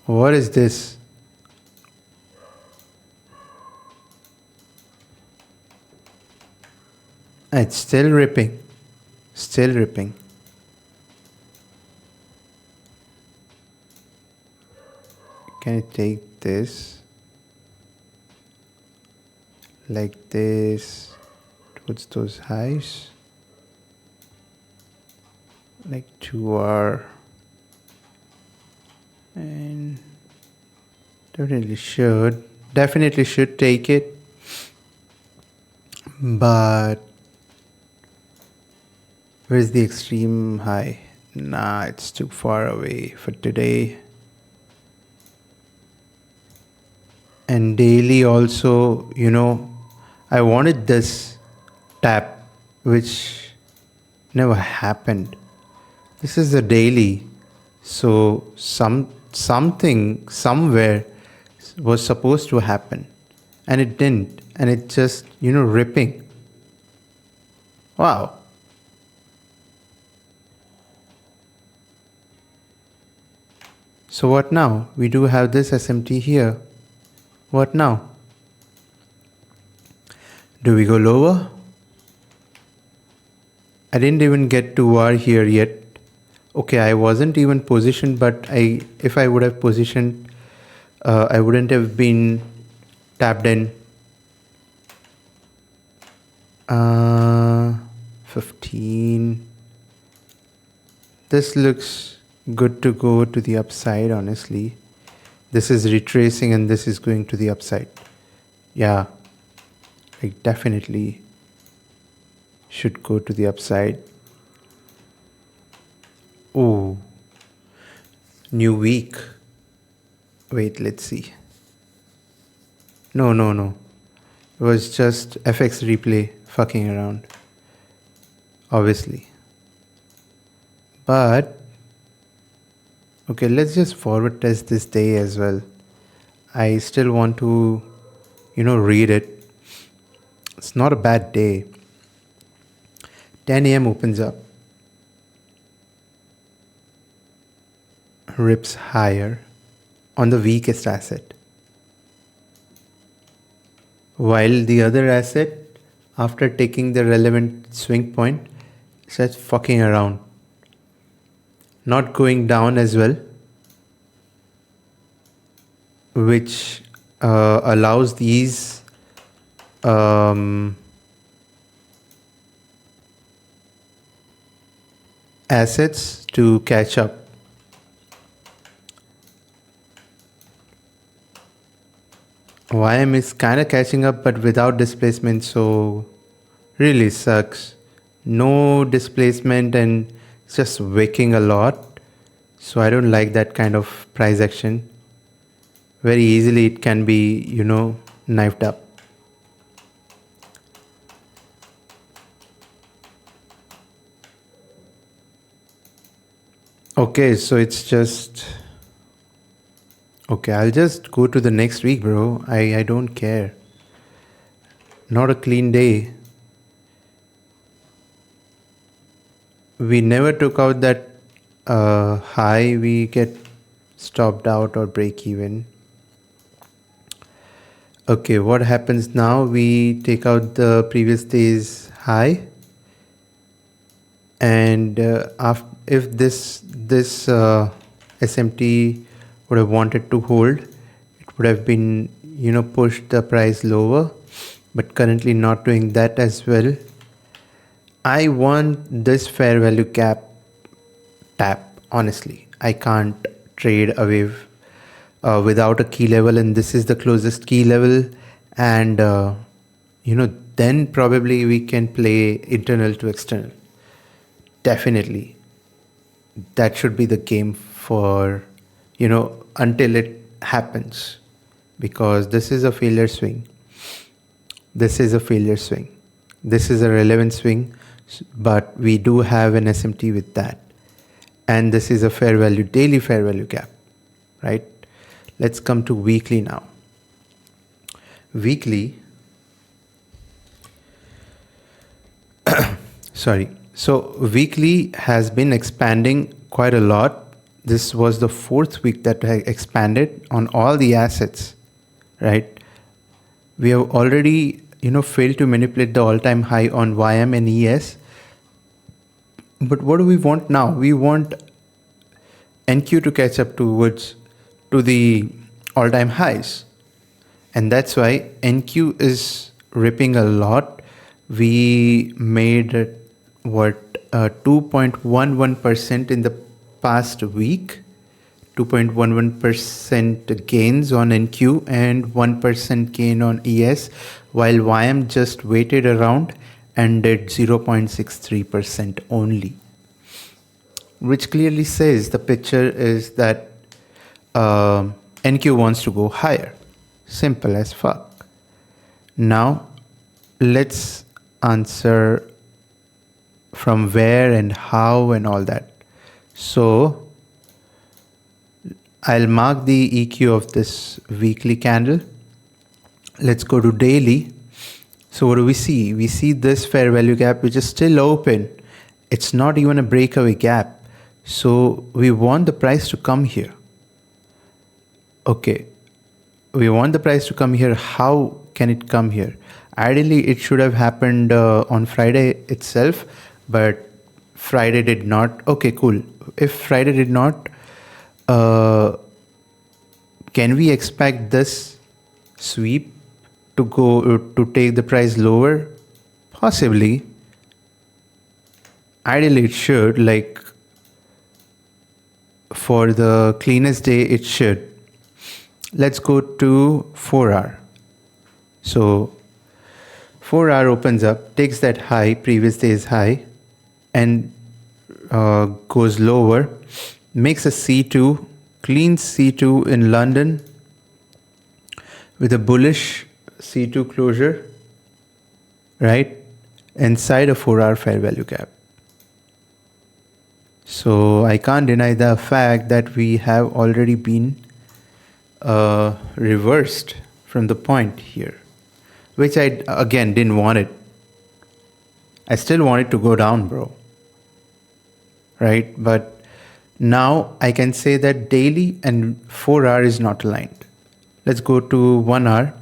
What is this? It's still ripping. Still ripping. Can I take this? Like this. Towards those highs. Like 2R. And definitely should take it, but where's the extreme high? Nah, it's too far away for today. And daily also, I wanted this tap, which never happened. This is a daily, so something somewhere was supposed to happen, and it didn't, and it just ripping. Wow. So what now? We do have this SMT here. What now? Do we go lower? I didn't even get to R here yet. Okay, I wasn't even positioned, but if I would have positioned, I wouldn't have been tapped in. 15. This looks good to go to the upside, honestly. This is retracing and this is going to the upside. Yeah, it definitely should go to the upside. Oh, new week. Wait, let's see. No. It was just FX replay fucking around. Obviously. But, okay, let's just forward test this day as well. I still want to, read it. It's not a bad day. 10 a.m. opens up. Rips higher on the weakest asset, while the other asset, after taking the relevant swing point, starts fucking around, not going down as well, which allows these assets to catch up. YM is kind of catching up, but without displacement, so really sucks. No displacement and it's just wicking a lot. So I don't like that kind of price action. Very easily it can be, knifed up. Okay, so it's just... Okay, I'll just go to the next week, bro. I don't care. Not a clean day. We never took out that high. We get stopped out or break even. Okay, what happens now? We take out the previous day's high, and if this SMT would have wanted to hold, it would have been pushed the price lower, but currently not doing that as well. I want this fair value cap tap. Honestly, I can't trade away without a key level, and this is the closest key level, and then probably we can play internal to external. Definitely, that should be the game for until it happens, because this is a failure swing. This is a failure swing. This is a relevant swing, but we do have an SMT with that. And this is a fair value, daily fair value gap, right? Let's come to weekly now. Weekly, sorry. So weekly has been expanding quite a lot. This was the fourth week that I expanded on all the assets, right? We have already, failed to manipulate the all-time high on YM and ES. But what do we want now? We want NQ to catch up to the all-time highs. And that's why NQ is ripping a lot. We made 2.11% in the past week. 2.11% gains on NQ and 1% gain on ES, while YM just waited around and did 0.63% only, which clearly says the picture is that NQ wants to go higher. Simple as fuck. Now let's answer from where and how and all that. So I'll mark the EQ of this weekly candle. Let's go to daily. So what do we see? We see this fair value gap, which is still open. It's not even a breakaway gap. So we want the price to come here. Okay. We want the price to come here. How can it come here? Ideally, it should have happened on Friday itself, but Friday did not. Okay, cool. If Friday did not, can we expect this sweep to go to take the price lower? Possibly. Ideally, it should. Like for the cleanest day, it should. Let's go to 4-hour. So 4-hour opens up, takes that high, previous day's high, and goes lower, makes a C2, clean C2 in London with a bullish C2 closure, right, inside a 4-hour fair value gap. So I can't deny the fact that we have already been reversed from the point here, which I again didn't want it. I still want it to go down, bro, right? But now I can say that daily and 4-hour is not aligned. Let's go to 1-hour.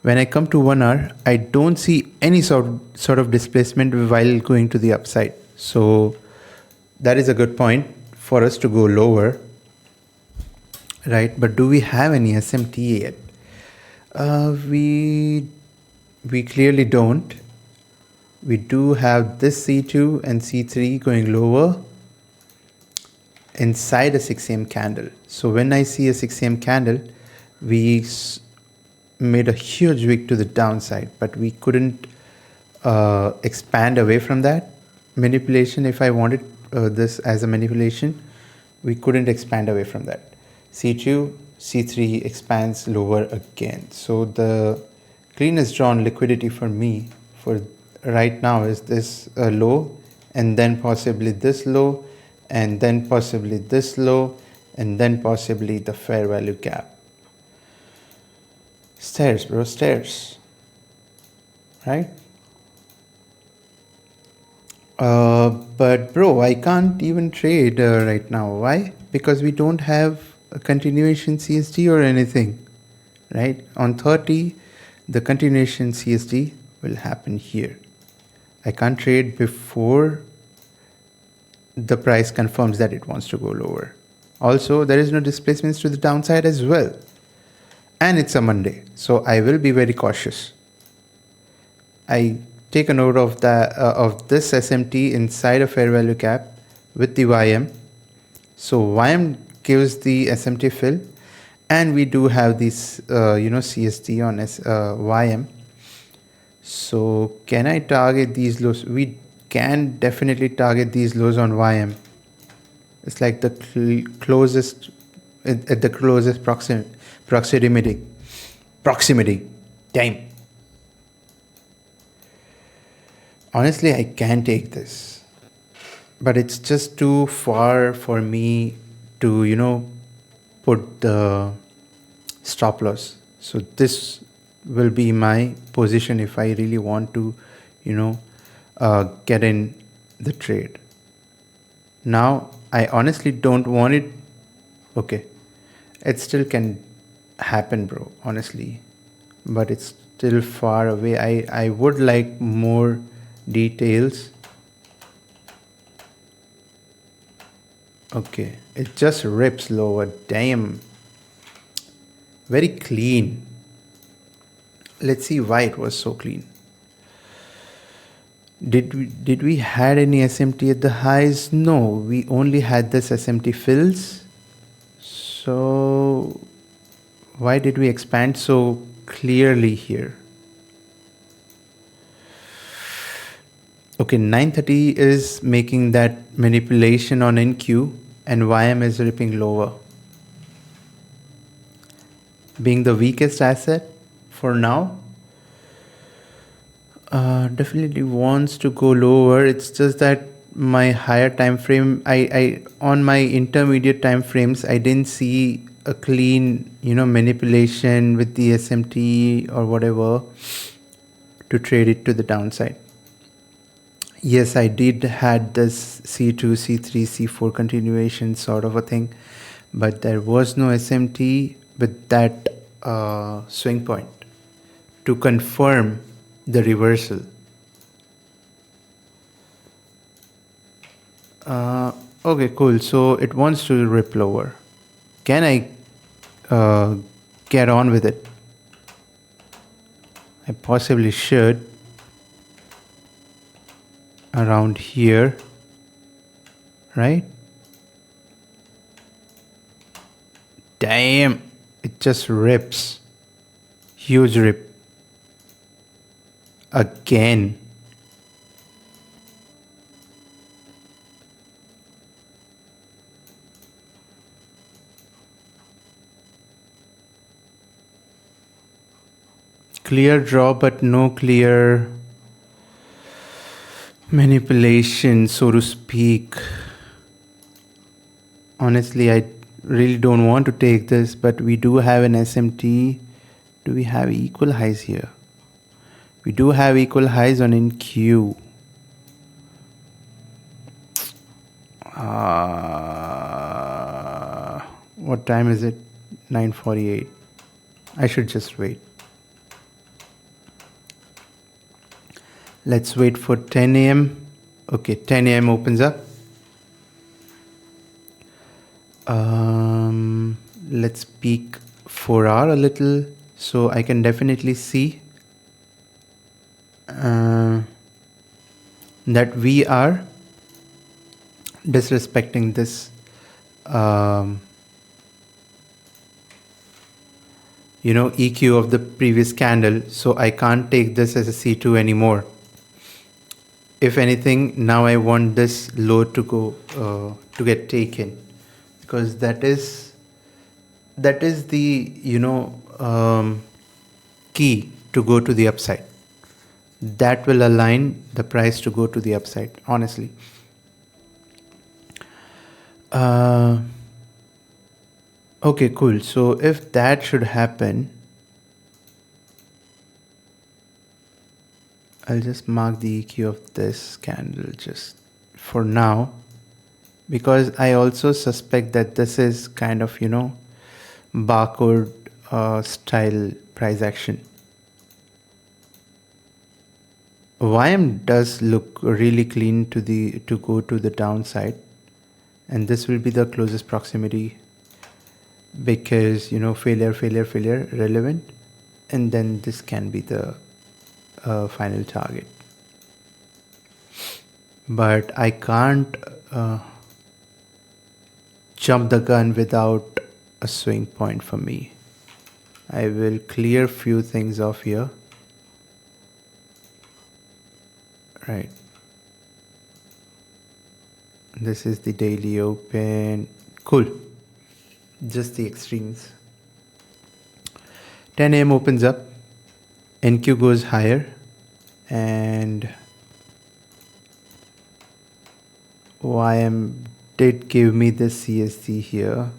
When I come to 1-hour, I don't see any sort of displacement while going to the upside. So that is a good point for us to go lower, right? But do we have any SMT yet? We clearly don't. We do have this C2 and C3 going lower inside a 6 AM candle. So when I see a 6 AM candle, we made a huge wick to the downside, but we couldn't expand away from that manipulation. If I wanted this as a manipulation, we couldn't expand away from that. C2, C3 expands lower again. So the cleanest drawn liquidity for me for right now is this low, and then possibly this low, and then possibly this low, and then possibly the fair value gap. Stairs, bro, stairs. Right? But bro, I can't even trade right now. Why? Because we don't have a continuation CSD or anything. Right? On 30, the continuation CSD will happen here. I can't trade before the price confirms that it wants to go lower. Also, there is no displacements to the downside as well. And it's a Monday, so I will be very cautious. I take a note of of this SMT inside a fair value gap with the YM. So YM gives the SMT fill, and we do have this CSD on YM. So can I target these lows? We can definitely target these lows on YM. It's like the closest at the closest proximity. Damn. Honestly, I can take this, but it's just too far for me to put the stop loss. So this will be my position if I really want to get in the trade. Now I honestly don't want it. Okay, it still can happen, bro, honestly, but it's still far away. I would like more details. Okay, it just rips lower. Damn, very clean. Let's see why it was so clean. Did we had any SMT at the highs? No, we only had this SMT fills. So why did we expand so clearly here? Okay, 930 is making that manipulation on NQ and YM is ripping lower. Being the weakest asset for now, definitely wants to go lower. It's just that my higher time frame, I on my intermediate time frames, I didn't see a clean manipulation with the SMT or whatever to trade it to the downside. Yes, I did had this C2, C3, C4 continuation sort of a thing, but there was no SMT with that swing point to confirm the reversal. Okay, cool. So it wants to rip lower. Can I get on with it? I possibly should. Around here, right? Damn, it just rips. Huge rip. Again. Clear draw, but no clear manipulation, so to speak. Honestly, I really don't want to take this, but we do have an SMT. Do we have equal highs here? We do have equal highs on NQ. What time is it? 9:48. I should just wait. Let's wait for 10 a.m. Okay, 10 a.m. opens up. Let's peek 4 hour a little so I can definitely see that we are disrespecting this EQ of the previous candle, so I can't take this as a C2 anymore. If anything, now I want this low to go to get taken, because that is the key to go to the upside. That will align the price to go to the upside, honestly. Okay, cool. So if that should happen, I'll just mark the EQ of this candle just for now, because I also suspect that this is kind of, barcode style price action. YM does look really clean to go to the downside, and this will be the closest proximity because failure relevant, and then this can be the final target. But I can't jump the gun without a swing point for me. I will clear few things off here. Right. This is the daily open. Cool. Just the extremes. 10 a.m. opens up. NQ goes higher. And YM did give me the CST here.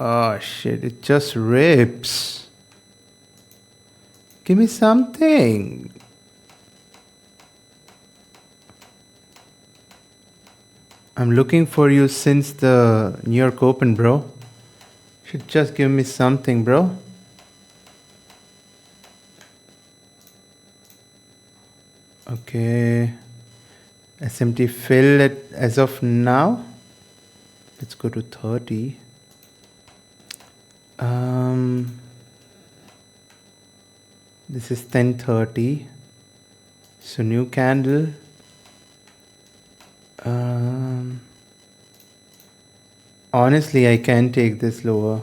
Oh shit, it just rips. Give me something. I'm looking for you since the New York Open, bro. Should just give me something, bro. Okay. SMT fill it as of now. Let's go to 30. This is 10:30. So new candle. Honestly, I can take this lower.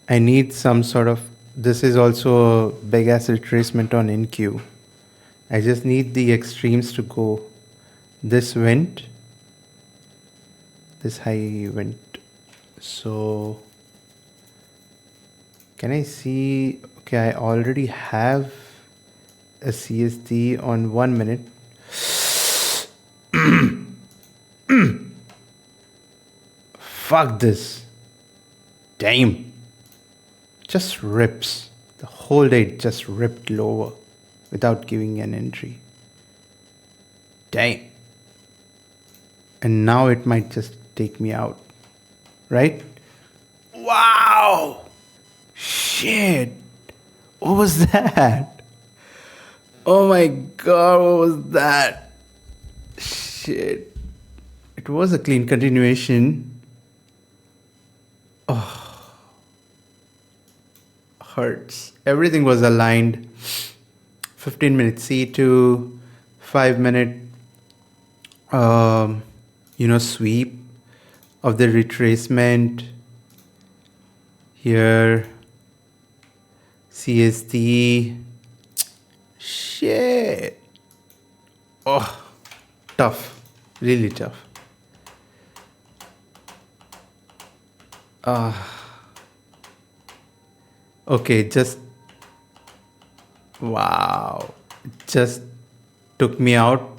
I need some sort of. This is also a big ass retracement on NQ. I just need the extremes to go. This went. This high went. So can I see? Okay, I already have a CST on 1 minute. Fuck this. Damn. Just rips. The whole day it just ripped lower without giving an entry. Damn. And now it might just take me out. Right? Wow. Shit. What was that? Oh my god, what was that? Shit. It was a clean continuation. Oh. Hurts. Everything was aligned. 15-minute C2, 5-minute sweep of the retracement. Here CST. Shit. Oh, tough. Really tough. Okay, just wow. Just took me out.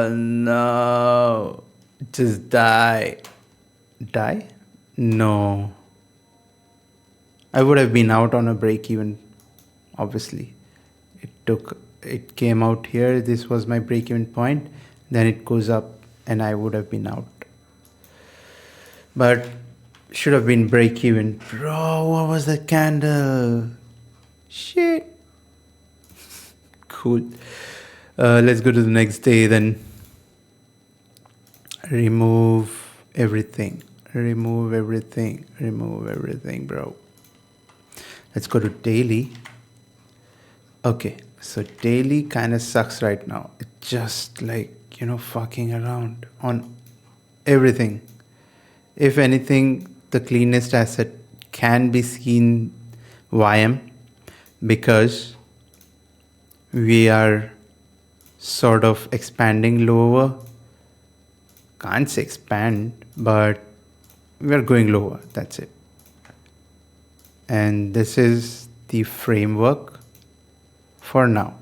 No. Just die. Die? No. I would have been out on a break even, obviously. It came out here. This was my break even point. Then it goes up and I would have been out. But should have been break even. Bro, what was that candle? Shit. Cool. Let's go to the next day then. Remove everything. Remove everything. Remove everything, bro. Let's go to daily. Okay, so daily kind of sucks right now. It's just like, fucking around on everything. If anything, the cleanest asset can be seen YM because we are sort of expanding lower. Can't say expand, but we are going lower. That's it. And this is the framework for now,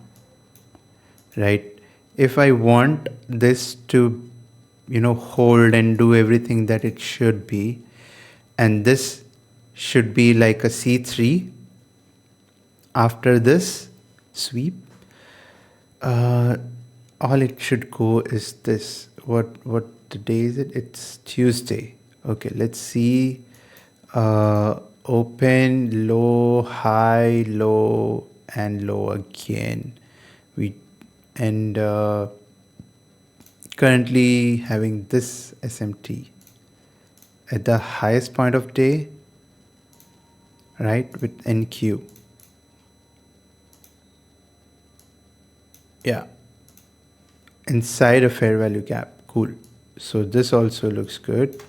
right? If I want this to, hold and do everything that it should be, and this should be like a C3 after this sweep, all it should go is this. What the day is it? It's Tuesday. Okay, let's see. Open, low, high, low, and low again. And currently having this SMT at the highest point of day, right, with NQ. Yeah, inside a fair value gap. Cool. So this also looks good.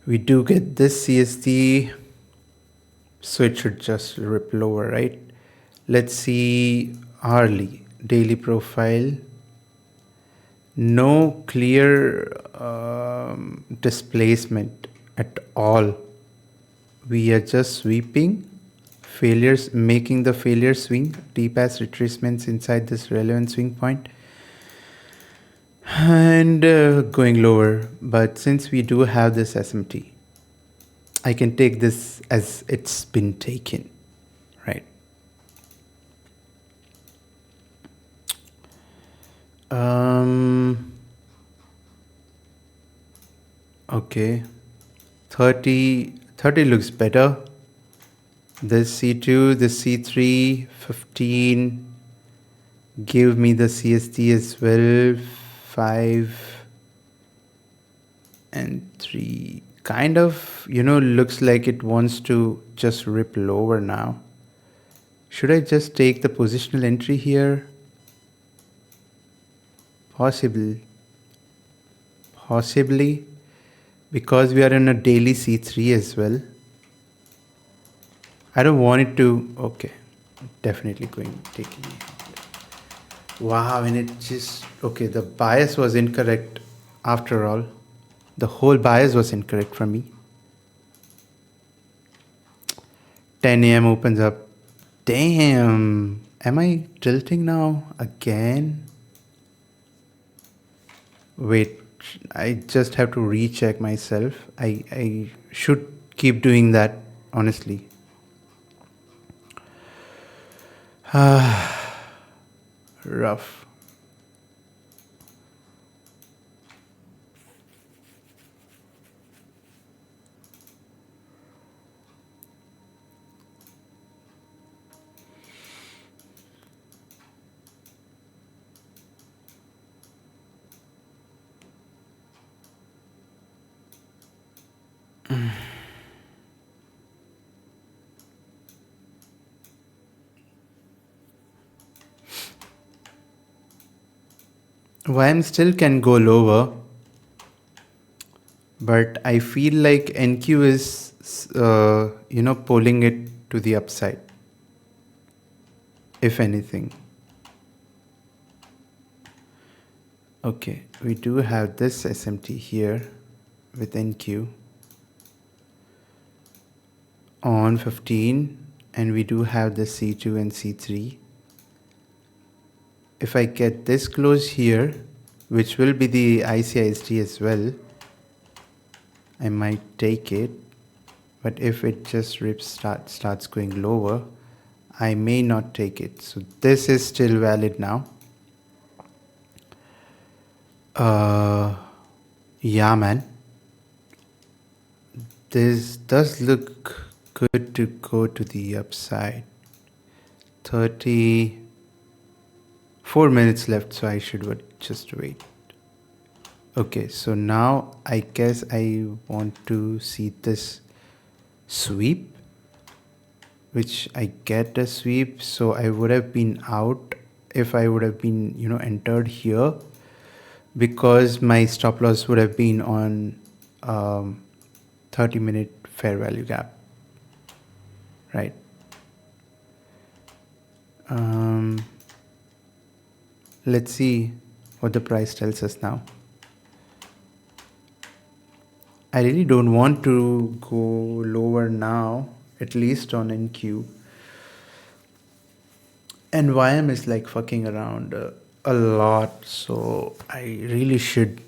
We do get this CST, so it should just rip lower, right? Let's see hourly daily profile. No clear displacement at all. We are just sweeping failures, making the failure swing, deep as retracements inside this relevant swing point, and going lower. But since we do have this SMT, I can take this as it's been taken, right? Okay, 30 looks better. This C2, this C3, 15. Give me the CST as well. 5 and 3. Kind of, looks like it wants to just rip lower now. Should I just take the positional entry here? Possibly, because we are in a daily C3 as well. I don't want it to, okay, definitely taking it. Wow, and it just, okay, the bias was incorrect after all. The whole bias was incorrect for me. 10 a.m. opens up. Damn, am I tilting now again? Wait, I just have to recheck myself. I should keep doing that, honestly. Rough. YM still can go lower, but I feel like NQ is, pulling it to the upside, if anything. Okay, we do have this SMT here with NQ on 15, and we do have the C2 and C3. If I get this close here, which will be the ICISD as well, I might take it. But if it just starts going lower, I may not take it. So this is still valid now. Yeah, man. This does look good to go to the upside. 34 minutes left, so I should just wait. Okay, so now I guess I want to see this sweep, which I get a sweep, so I would have been out if I would have been, entered here, because my stop loss would have been on 30-minute fair value gap, right? Let's see what the price tells us now. I really don't want to go lower now, at least on NQ. And YM is like fucking around a lot, so I really should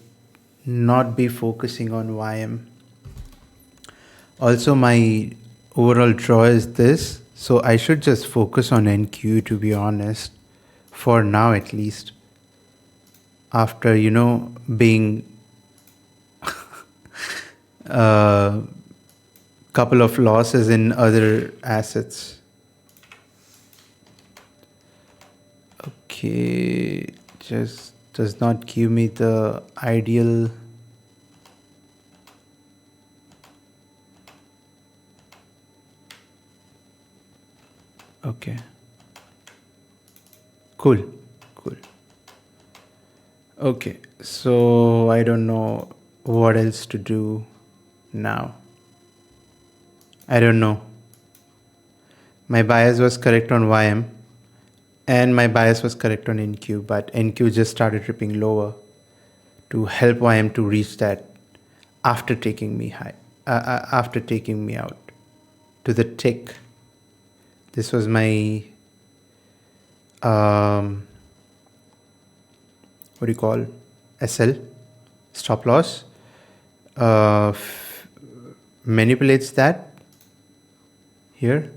not be focusing on YM. Also, my overall draw is this, so I should just focus on NQ, to be honest, for now at least. After, being a couple of losses in other assets. Okay, just does not give me the ideal. Okay. Cool. Okay, so I don't know what else to do now. I don't know. My bias was correct on YM and my bias was correct on NQ, but NQ just started tripping lower to help YM to reach that after taking me after taking me out to the tick. This was my what do you call SL, stop loss, manipulates that here,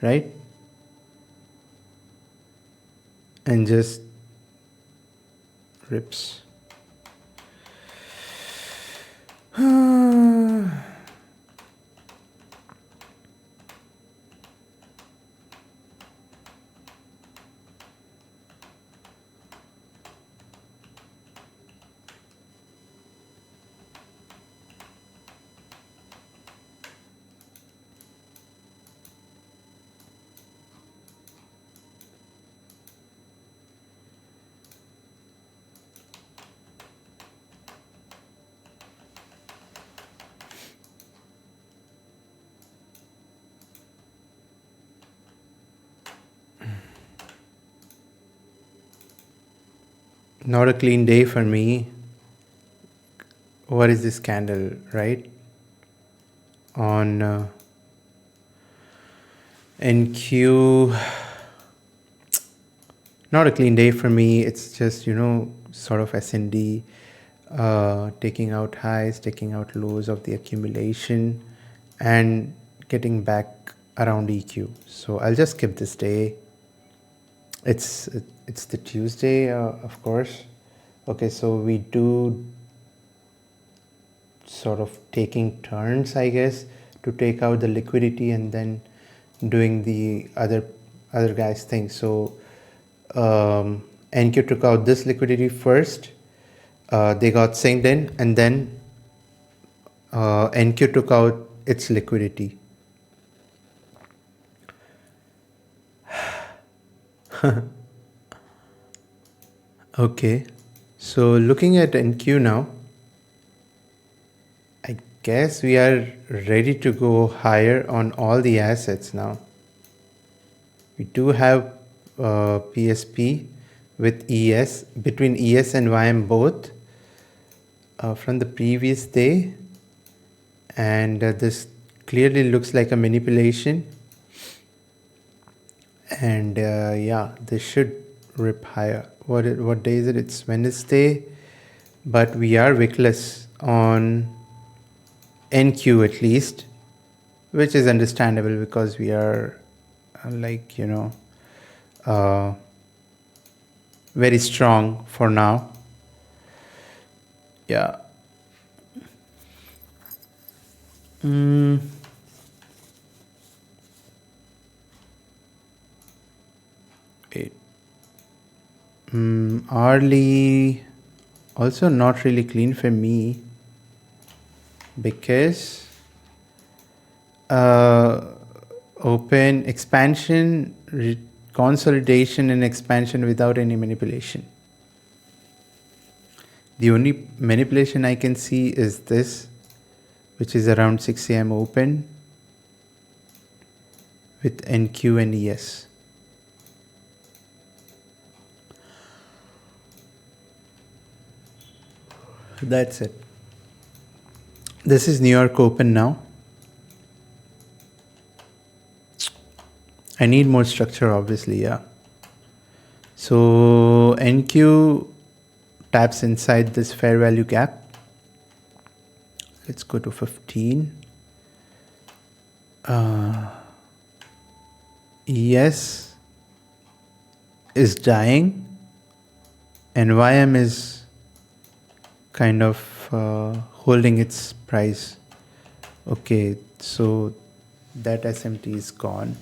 right, and just rips. Not a clean day for me. What is this candle, right? On NQ, not a clean day for me. It's just, sort of SND, taking out highs, taking out lows of the accumulation and getting back around EQ. So I'll just skip this day. It's the Tuesday, of course. Okay, so we do sort of taking turns, I guess, to take out the liquidity and then doing the other guy's thing. So NQ took out this liquidity first. They got synced in, and then NQ took out its liquidity. Okay, so looking at NQ now, I guess we are ready to go higher on all the assets now. We do have PSP with ES, between ES and YM both from the previous day, and this clearly looks like a manipulation, and yeah, this should rip higher. What day is it? It's Wednesday, but we are wickless on NQ at least, which is understandable because we are very strong for now. Yeah. Wait. Hourly also not really clean for me because open expansion, consolidation and expansion without any manipulation. The only manipulation I can see is this, which is around 6 a.m. open with NQ and ES. That's it. This is New York open now. I need more structure, obviously, yeah. So NQ taps inside this fair value gap. Let's go to 15. ES is dying and YM is kind of holding its price. Okay, so that SMT is gone.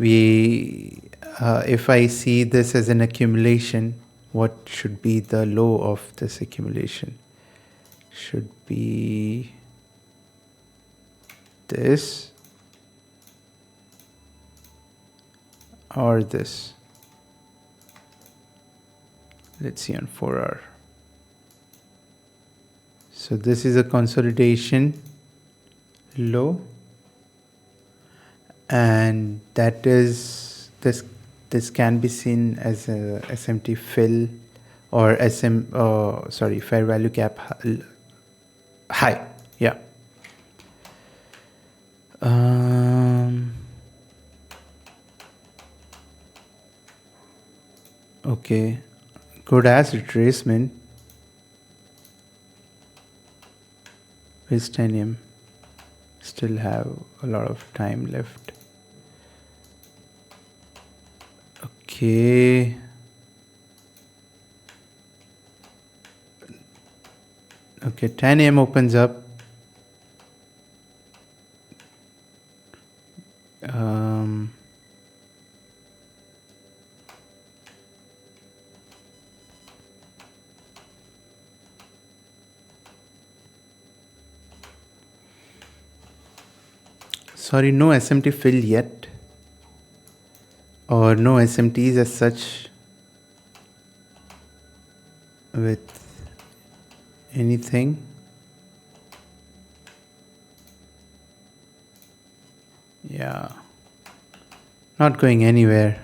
If I see this as an accumulation, what should be the low of this accumulation? Should be this or this. Let's see on 4R. So this is a consolidation low, and that is this can be seen as a SMT fill or fair value gap high. Yeah. Okay, good as retracement. Where's 10M? Still have a lot of time left. Okay. Okay, 10 AM opens up. Sorry, no SMT fill yet, or no SMTs as such with anything. Yeah, not going anywhere.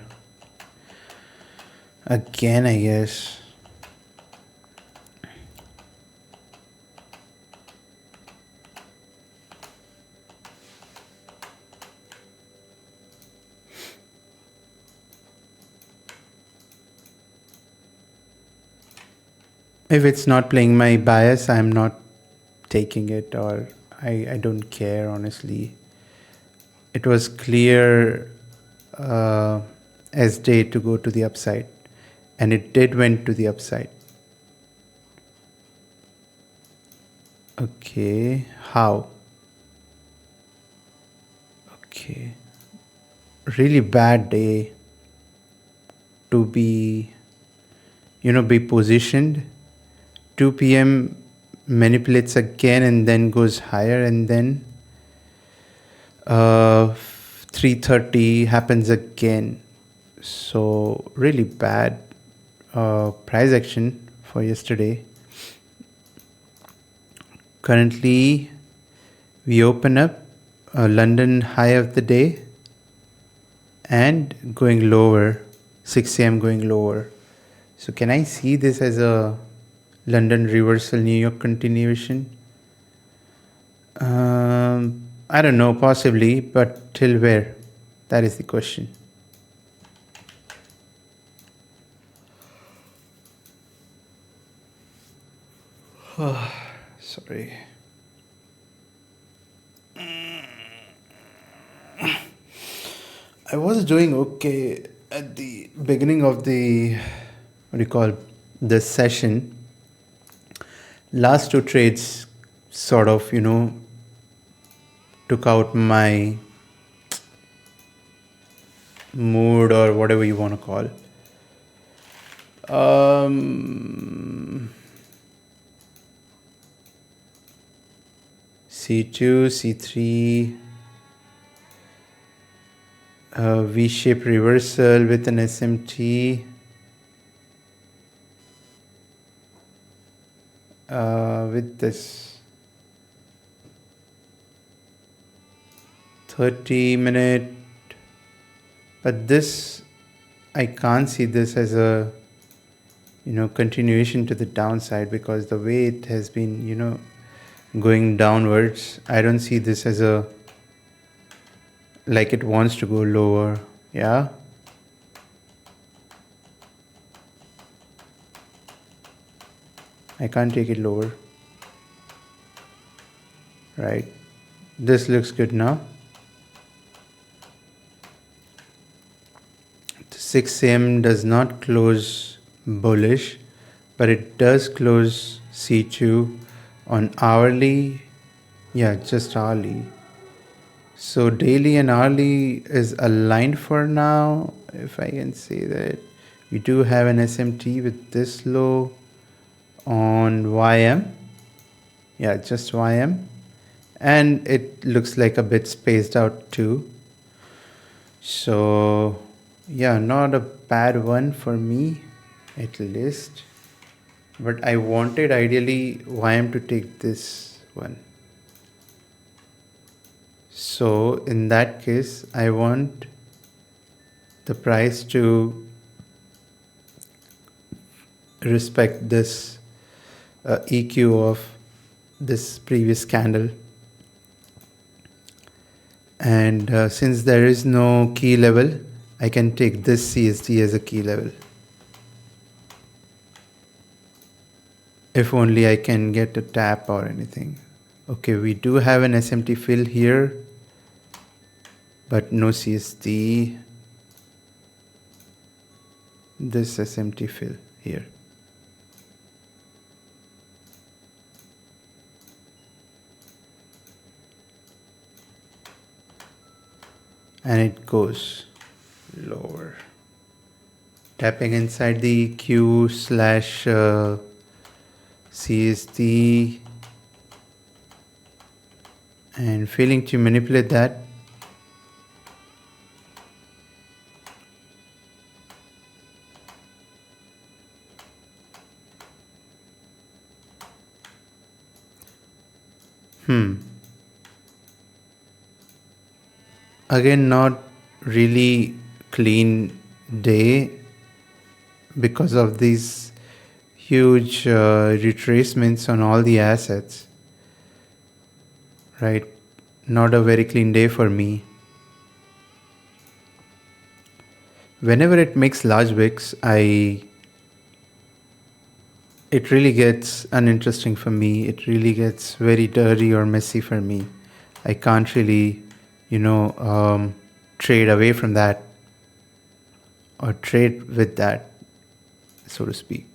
Again, I guess. If it's not playing my bias, I'm not taking it, or I don't care, honestly. It was clear as day to go to the upside, and it did went to the upside. Okay, how? Okay, really bad day to be positioned. 2 p.m. manipulates again and then goes higher, and then 3:30 happens again. So really bad price action for yesterday. Currently, we open up a London high of the day and going lower, 6 a.m. going lower. So can I see this as a London reversal, New York continuation? I don't know, possibly, but till where? That is the question. Sorry. I was doing okay at the beginning of the, the session. Last two trades sort of, took out my mood, or whatever you want to call. C2, C3, V-shape reversal with an SMT. With this 30-minute, but this, I can't see this as a continuation to the downside, because the way it has been going downwards, I don't see this as a like it wants to go lower. Yeah, I can't take it lower. Right. This looks good now. 6 a.m. does not close bullish, but it does close C2 on hourly. Yeah, just hourly. So daily and hourly is aligned for now, if I can say that. We do have an SMT with this low on YM. Yeah, just YM. And it looks like a bit spaced out too. So yeah, not a bad one for me at least. But I wanted ideally YM to take this one. So in that case, I want the price to respect this EQ of this previous candle. And since there is no key level, I can take this CST as a key level. If only I can get a tap or anything. Okay, we do have an SMT fill here, but no CST. This SMT fill here. And it goes lower. Tapping inside the Q slash CST and failing to manipulate that. Again, not really clean day because of these huge retracements on all the assets. Right? Not a very clean day for me. Whenever it makes large wicks, it really gets uninteresting for me. It really gets very dirty or messy for me. I can't really, trade away from that or trade with that, so to speak.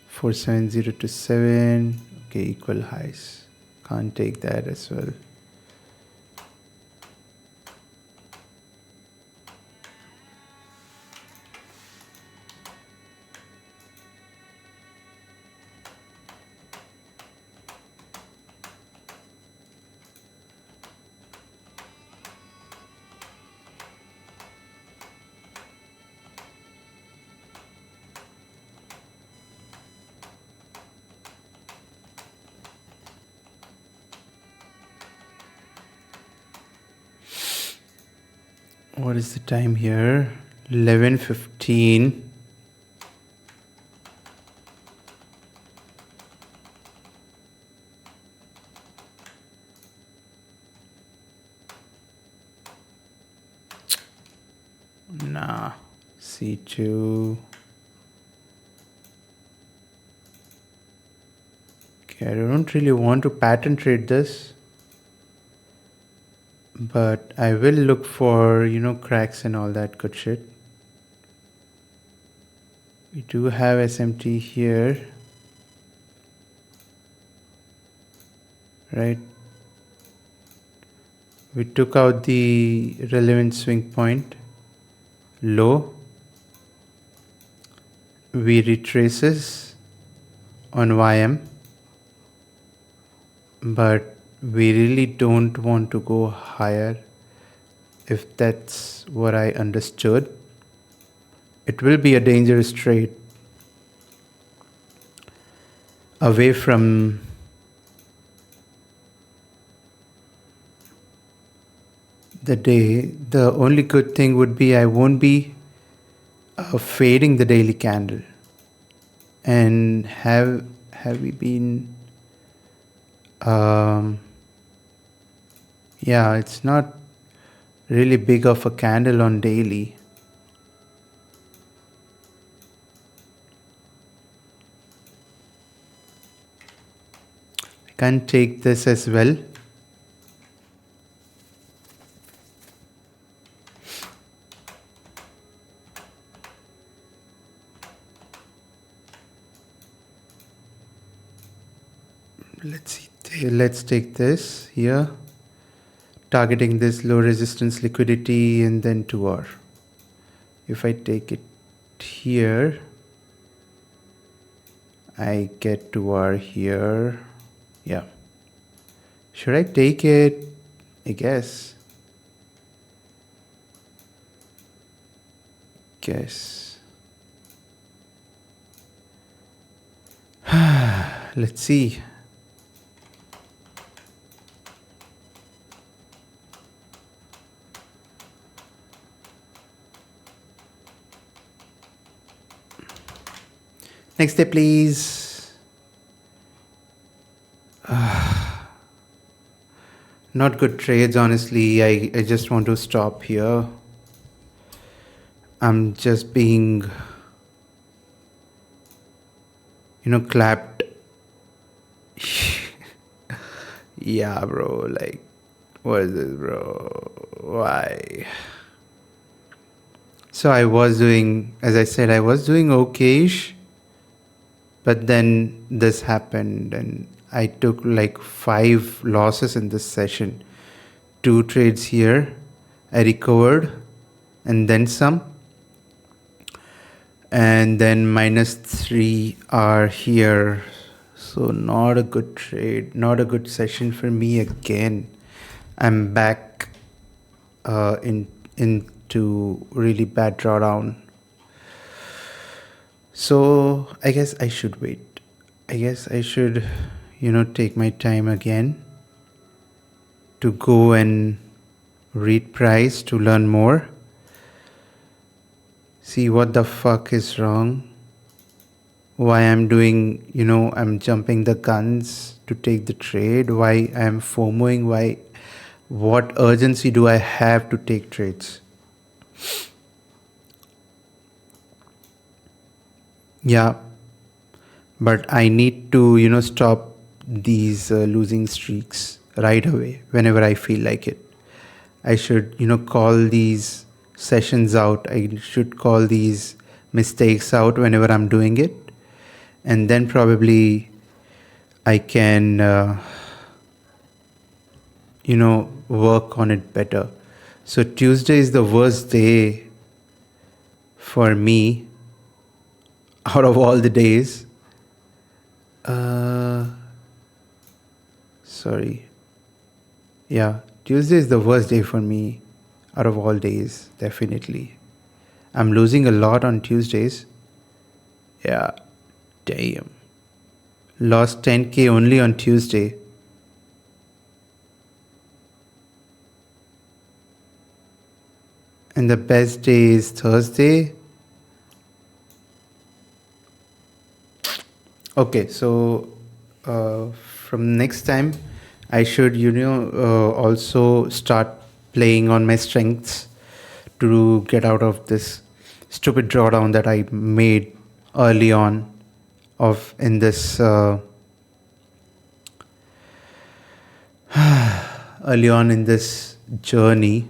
470 to 7. Okay, equal highs. Can't take that as well. What is the time here? 11:15. Nah, C2. Okay, I don't really want to pattern trade this, but I will look for, cracks and all that good shit. We do have SMT here, right? We took out the relevant swing point low. We retraces on YM, but we really don't want to go higher, if that's what I understood. It will be a dangerous trade away from the day. The only good thing would be I won't be fading the daily candle. And have we been yeah, it's not really big of a candle on daily. I can't take this as well. Let's see. Let's take this here. Targeting this low resistance liquidity and then 2R. If I take it here, I get 2R here. Yeah. Should I take it? I guess. Let's see. Next day, please. Not good trades, honestly. I just want to stop here. I'm just being, clapped. Yeah, bro. Like, what is this, bro? Why? So I was doing, as I said, I was doing okayish. But then this happened and I took like 5 losses in this session. 2 trades here. I recovered and then some. And then -3 are here. So not a good trade, not a good session for me again. I'm back into really bad drawdown. So I guess I should wait. I guess I should, take my time again to go and read price to learn more. See what the fuck is wrong. Why I'm doing, I'm jumping the guns to take the trade. Why I'm FOMOing. Why, what urgency do I have to take trades? Yeah, but I need to, stop these losing streaks right away whenever I feel like it. I should, call these sessions out. I should call these mistakes out whenever I'm doing it. And then probably I can, work on it better. So Tuesday is the worst day for me out of all the days. Sorry. Yeah, Tuesday is the worst day for me out of all days, definitely. I'm losing a lot on Tuesdays. Yeah, damn. Lost 10K only on Tuesday. And the best day is Thursday. Okay, so from next time, I should, also start playing on my strengths to get out of this stupid drawdown that I made early on in this early on in this journey.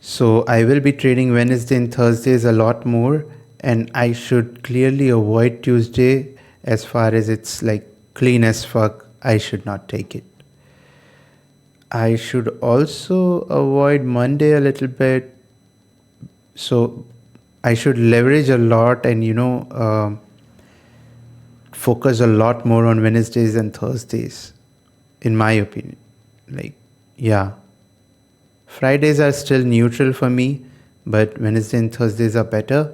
So I will be trading Wednesday and Thursdays a lot more, and I should clearly avoid Tuesday as far as it's like clean as fuck. I should not take it. I should also avoid Monday a little bit. So I should leverage a lot and focus a lot more on Wednesdays and Thursdays, in my opinion. Like, yeah. Fridays are still neutral for me, but Wednesday and Thursdays are better.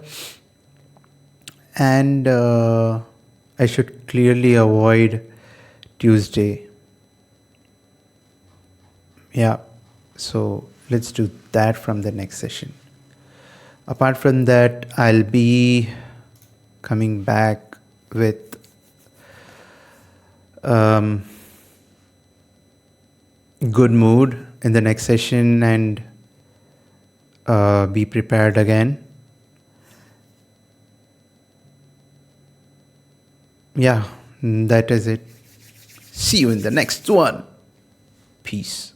And I should clearly avoid Tuesday. Yeah, so let's do that from the next session. Apart from that, I'll be coming back with good mood in the next session and be prepared again. Yeah, that is it. See you in the next one. Peace.